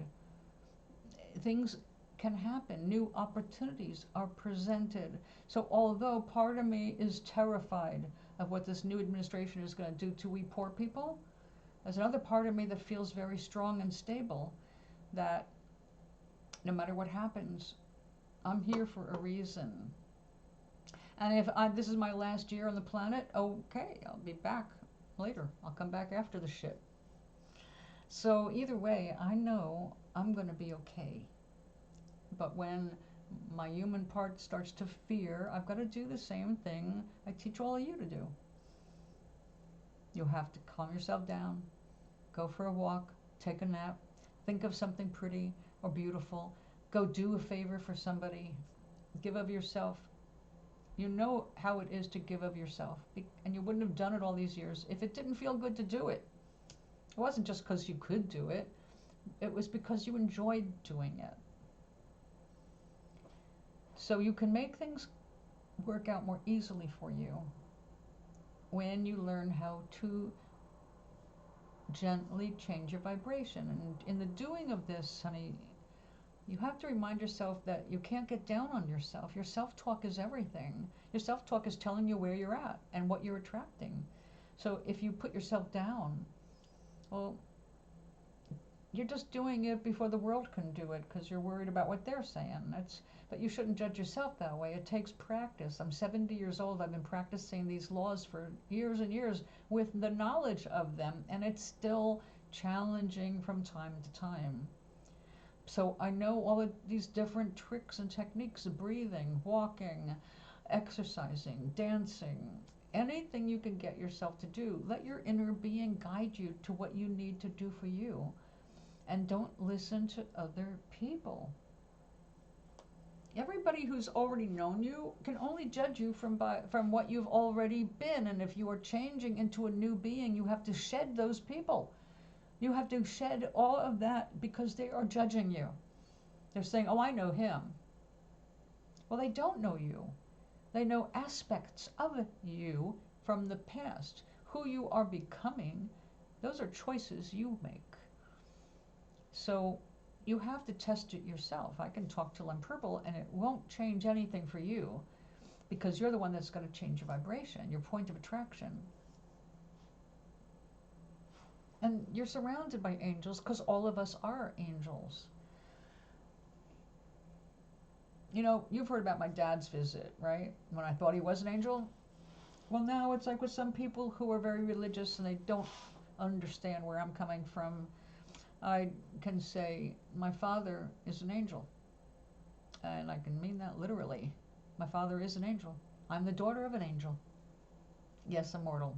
Things can happen. New opportunities are presented. So although part of me is terrified of what this new administration is going to do to we poor people, there's another part of me that feels very strong and stable, that no matter what happens, I'm here for a reason. And if this is my last year on the planet, okay, I'll be back later. I'll come back after the shit. So either way, I know I'm going to be okay. But when my human part starts to fear, I've got to do the same thing I teach all of you to do. You have to calm yourself down, go for a walk, take a nap, think of something pretty or beautiful, go do a favor for somebody, give of yourself. You know how it is to give of yourself, and you wouldn't have done it all these years if it didn't feel good to do it. It wasn't just because you could do it, it was because you enjoyed doing it. So you can make things work out more easily for you when you learn how to gently change your vibration. And in the doing of this, honey, you have to remind yourself that you can't get down on yourself. Your self-talk is everything. Your self-talk is telling you where you're at and what you're attracting. So if you put yourself down, well, you're just doing it before the world can do it because you're worried about what they're saying. But you shouldn't judge yourself that way. It takes practice. I'm 70 years old. I've been practicing these laws for years and years with the knowledge of them, and it's still challenging from time to time. So I know all of these different tricks and techniques of breathing, walking, exercising, dancing, anything you can get yourself to do. Let your inner being guide you to what you need to do for you. And don't listen to other people. Everybody who's already known you can only judge you from what you've already been. And if you are changing into a new being, you have to shed those people. You have to shed all of that because they are judging you. They're saying, oh, I know him. Well, they don't know you. They know aspects of you from the past. Who you are becoming, those are choices you make. So you have to test it yourself. I can talk till I'm purple and it won't change anything for you because you're the one that's going to change your vibration, your point of attraction. And you're surrounded by angels because all of us are angels. You know, you've heard about my dad's visit, right? When I thought he was an angel. Well, now it's like with some people who are very religious and they don't understand where I'm coming from. I can say my father is an angel. And I can mean that literally. My father is an angel. I'm the daughter of an angel. Yes, I'm mortal,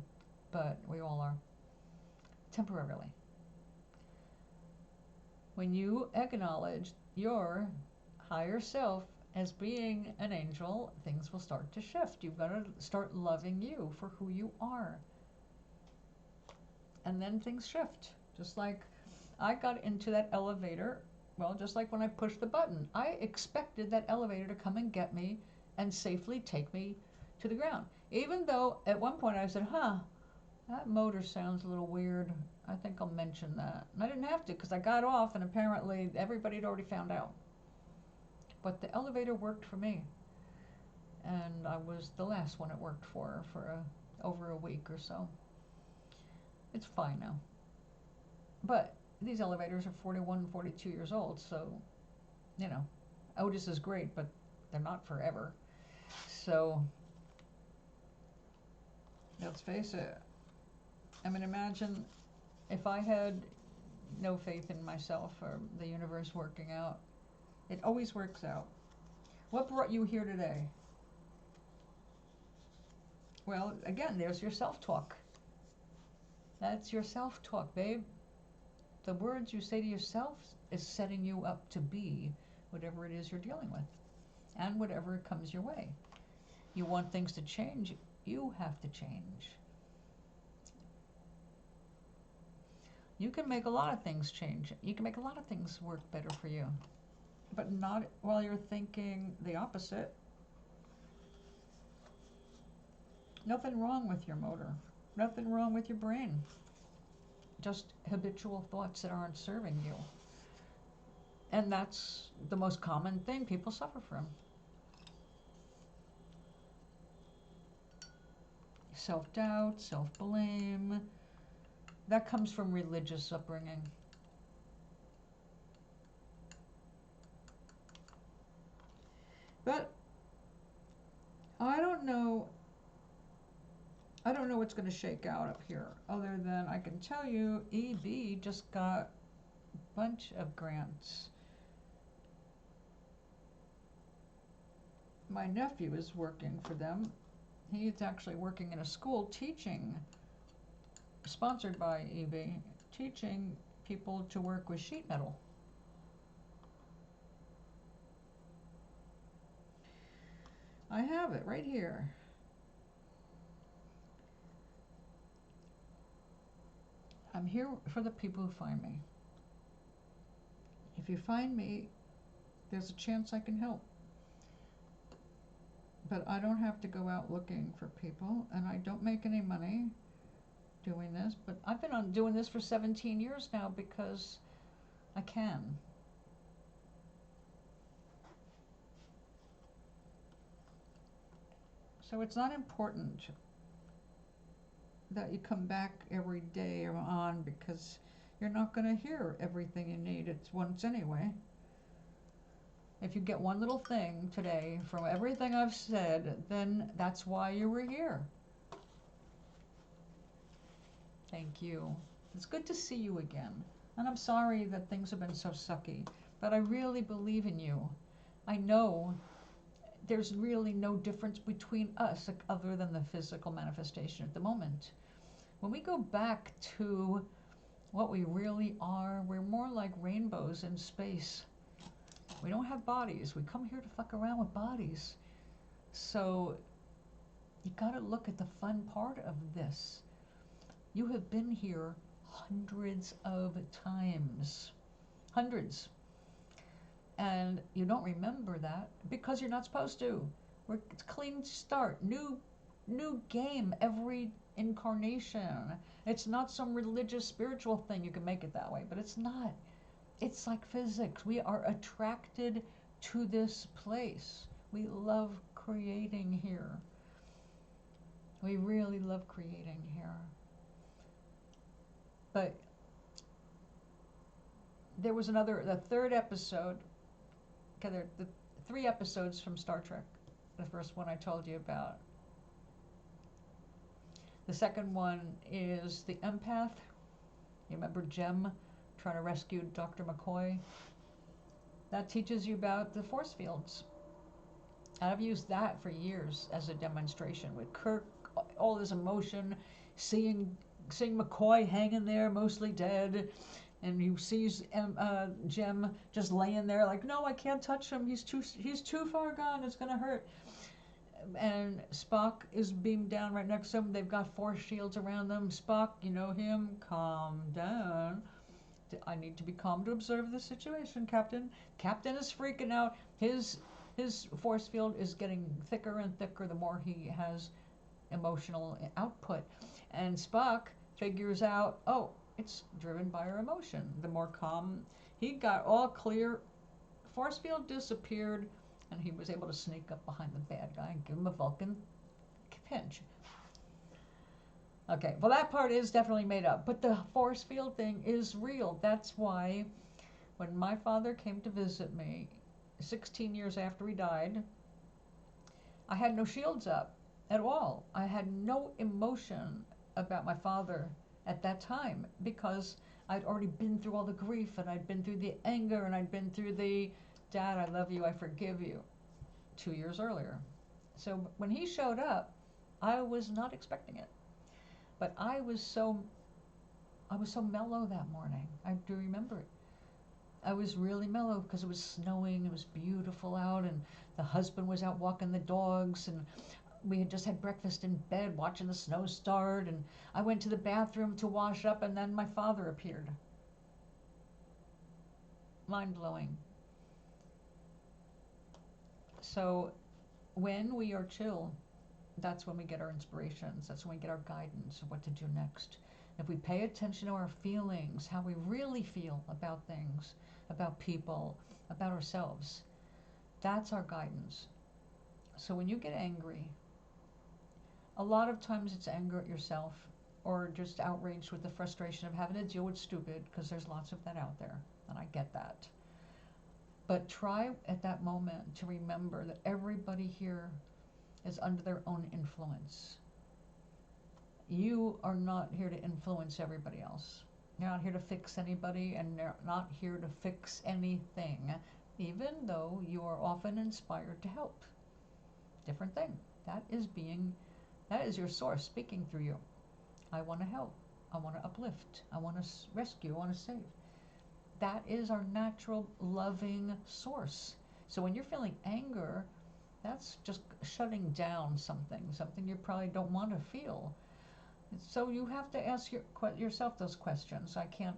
but we all are. Temporarily. When you acknowledge your higher self as being an angel, things will start to shift. You've got to start loving you for who you are. And then things shift. Just like I got into that elevator, well, just like when I pushed the button. I expected that elevator to come and get me and safely take me to the ground. Even though at one point I said, that motor sounds a little weird. I think I'll mention that. And I didn't have to because I got off and apparently everybody had already found out. But the elevator worked for me. And I was the last one it worked for over a week or so. It's fine now. But these elevators are 41 and 42 years old, so, you know, Otis is great, but they're not forever. So, let's face it. I mean, imagine if I had no faith in myself or the universe working out. It always works out. What brought you here today? Well, again, there's your self-talk. That's your self-talk, babe. The words you say to yourself is setting you up to be whatever it is you're dealing with and whatever comes your way. You want things to change, you have to change. You can make a lot of things change. You can make a lot of things work better for you, but not while you're thinking the opposite. Nothing wrong with your motor. nothing wrong with your brain. Just habitual thoughts that aren't serving you. And that's the most common thing people suffer from. Self-doubt, self-blame. That comes from religious upbringing. But I don't know what's going to shake out up here, other than I can tell you EB just got a bunch of grants. My nephew is working for them. He's actually working in a school teaching, sponsored by EB, teaching people to work with sheet metal. I have it right here. I'm here for the people who find me. If you find me, there's a chance I can help. But I don't have to go out looking for people, and I don't make any money doing this. But I've been doing this for 17 years now because I can. So it's not important that you come back every day or on, because you're not going to hear everything you need at once anyway. If you get one little thing today from everything I've said, then that's why you were here. Thank you. It's good to see you again. And I'm sorry that things have been so sucky, but I really believe in you. I know there's really no difference between us other than the physical manifestation at the moment. When we go back to what we really are, we're more like rainbows in space. We don't have bodies. We come here to fuck around with bodies. So you gotta look at the fun part of this. You have been here hundreds of times. Hundreds. And you don't remember that because you're not supposed to. It's a clean start. New game every incarnation. It's not some religious, spiritual thing. You can make it that way, but it's not. It's like physics. We are attracted to this place. We love creating here. We really love creating here. But there was the third episode. Okay, there are the 3 episodes from Star Trek. The first one I told you about. The second one is the empath. You remember Jem trying to rescue Dr. McCoy? That teaches you about the force fields. And I've used that for years as a demonstration with Kirk, all his emotion, seeing McCoy hanging there, mostly dead, and he sees Jem just laying there like, no, I can't touch him. He's too far gone. It's gonna hurt. And Spock is beamed down right next to him. They've got force shields around them. Spock, you know him. Calm down. I need to be calm to observe the situation, Captain. Captain is freaking out. His force field is getting thicker and thicker the more he has emotional output. And Spock figures out, oh, it's driven by our emotion. The more calm he got, all clear, force field disappeared, and he was able to sneak up behind the bad guy and give him a Vulcan pinch. Okay, well, that part is definitely made up, but the force field thing is real. That's why when my father came to visit me 16 years after he died, I had no shields up at all. I had no emotion about my father at that time because I'd already been through all the grief, and I'd been through the anger, and I'd been through the, Dad, I love you, I forgive you, 2 years earlier. So when he showed up, I was not expecting it. But I was so mellow that morning. I do remember it. I was really mellow because it was snowing, it was beautiful out, and the husband was out walking the dogs, and we had just had breakfast in bed watching the snow start, and I went to the bathroom to wash up, and then my father appeared. Mind-blowing. So when we are chill, that's when we get our inspirations. That's when we get our guidance of what to do next. If we pay attention to our feelings, how we really feel about things, about people, about ourselves, that's our guidance. So when you get angry, a lot of times it's anger at yourself or just outraged with the frustration of having to deal with stupid, because there's lots of that out there, and I get that. But try at that moment to remember that everybody here is under their own influence. You are not here to influence everybody else. You're not here to fix anybody, and you're not here to fix anything, even though you are often inspired to help. Different thing. That is your source speaking through you. I want to help. I want to uplift. I want to rescue. I want to save. That is our natural loving source. So when you're feeling anger, that's just shutting down something you probably don't want to feel. So you have to ask yourself those questions. I can't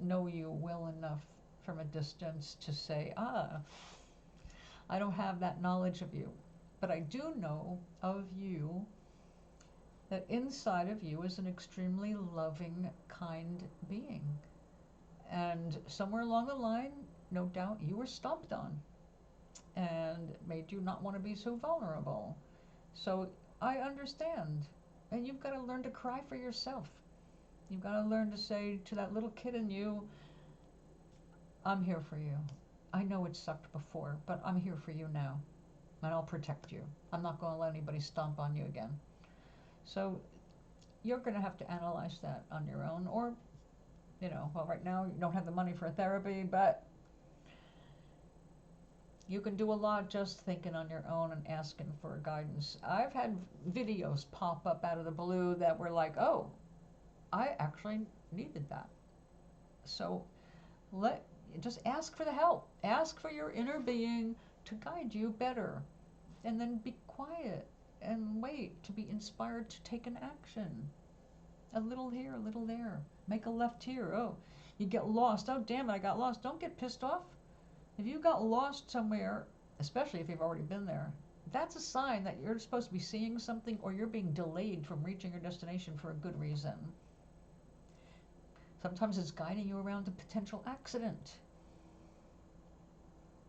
know you well enough from a distance to say, I don't have that knowledge of you. But I do know of you that inside of you is an extremely loving, kind being. And somewhere along the line, no doubt, you were stomped on and made you not want to be so vulnerable. So I understand. And you've got to learn to cry for yourself. You've got to learn to say to that little kid in you, I'm here for you. I know it sucked before, but I'm here for you now. And I'll protect you. I'm not going to let anybody stomp on you again. So you're going to have to analyze that on your own. Or, well, right now you don't have the money for therapy, but you can do a lot just thinking on your own and asking for guidance. I've had videos pop up out of the blue that were like, oh, I actually needed that. So just ask for the help. Ask for your inner being to guide you better. And then be quiet and wait to be inspired to take an action. A little here, a little there. Make a left here. Oh, you get lost. Oh, damn it, I got lost. Don't get pissed off. If you got lost somewhere, especially if you've already been there, that's a sign that you're supposed to be seeing something, or you're being delayed from reaching your destination for a good reason. Sometimes it's guiding you around a potential accident.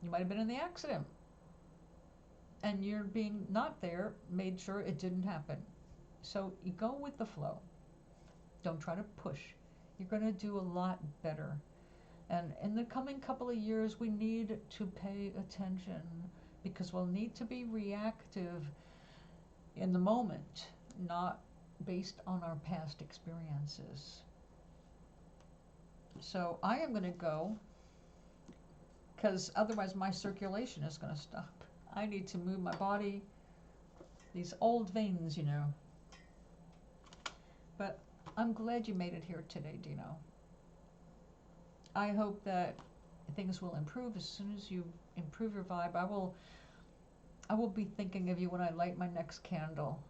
You might have been in the accident, and you're being not there, made sure it didn't happen. So you go with the flow. Don't try to push. You're going to do a lot better. And in the coming couple of years, we need to pay attention, because we'll need to be reactive in the moment, not based on our past experiences. So I am going to go, because otherwise my circulation is going to stop. I need to move my body, these old veins, But I'm glad you made it here today, Dino. I hope that things will improve as soon as you improve your vibe. I will be thinking of you when I light my next candle.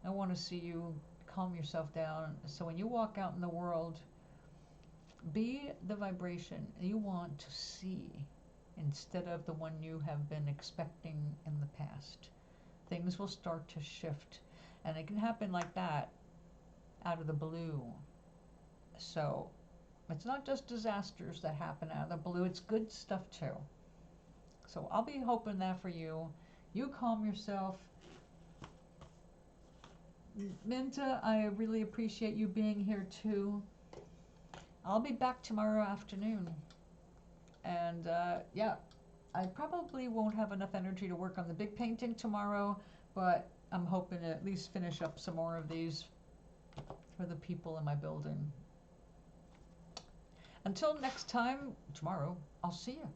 I want to see you calm yourself down. So when you walk out in the world, be the vibration you want to see instead of the one you have been expecting in the past. Things will start to shift. And it can happen like that, out of the blue. So it's not just disasters that happen out of the blue, it's good stuff too. So I'll be hoping that for you. You calm yourself. Minta, I really appreciate you being here too. I'll be back tomorrow afternoon. And yeah, I probably won't have enough energy to work on the big painting tomorrow, but I'm hoping to at least finish up some more of these for the people in my building. Until next time, tomorrow, I'll see you.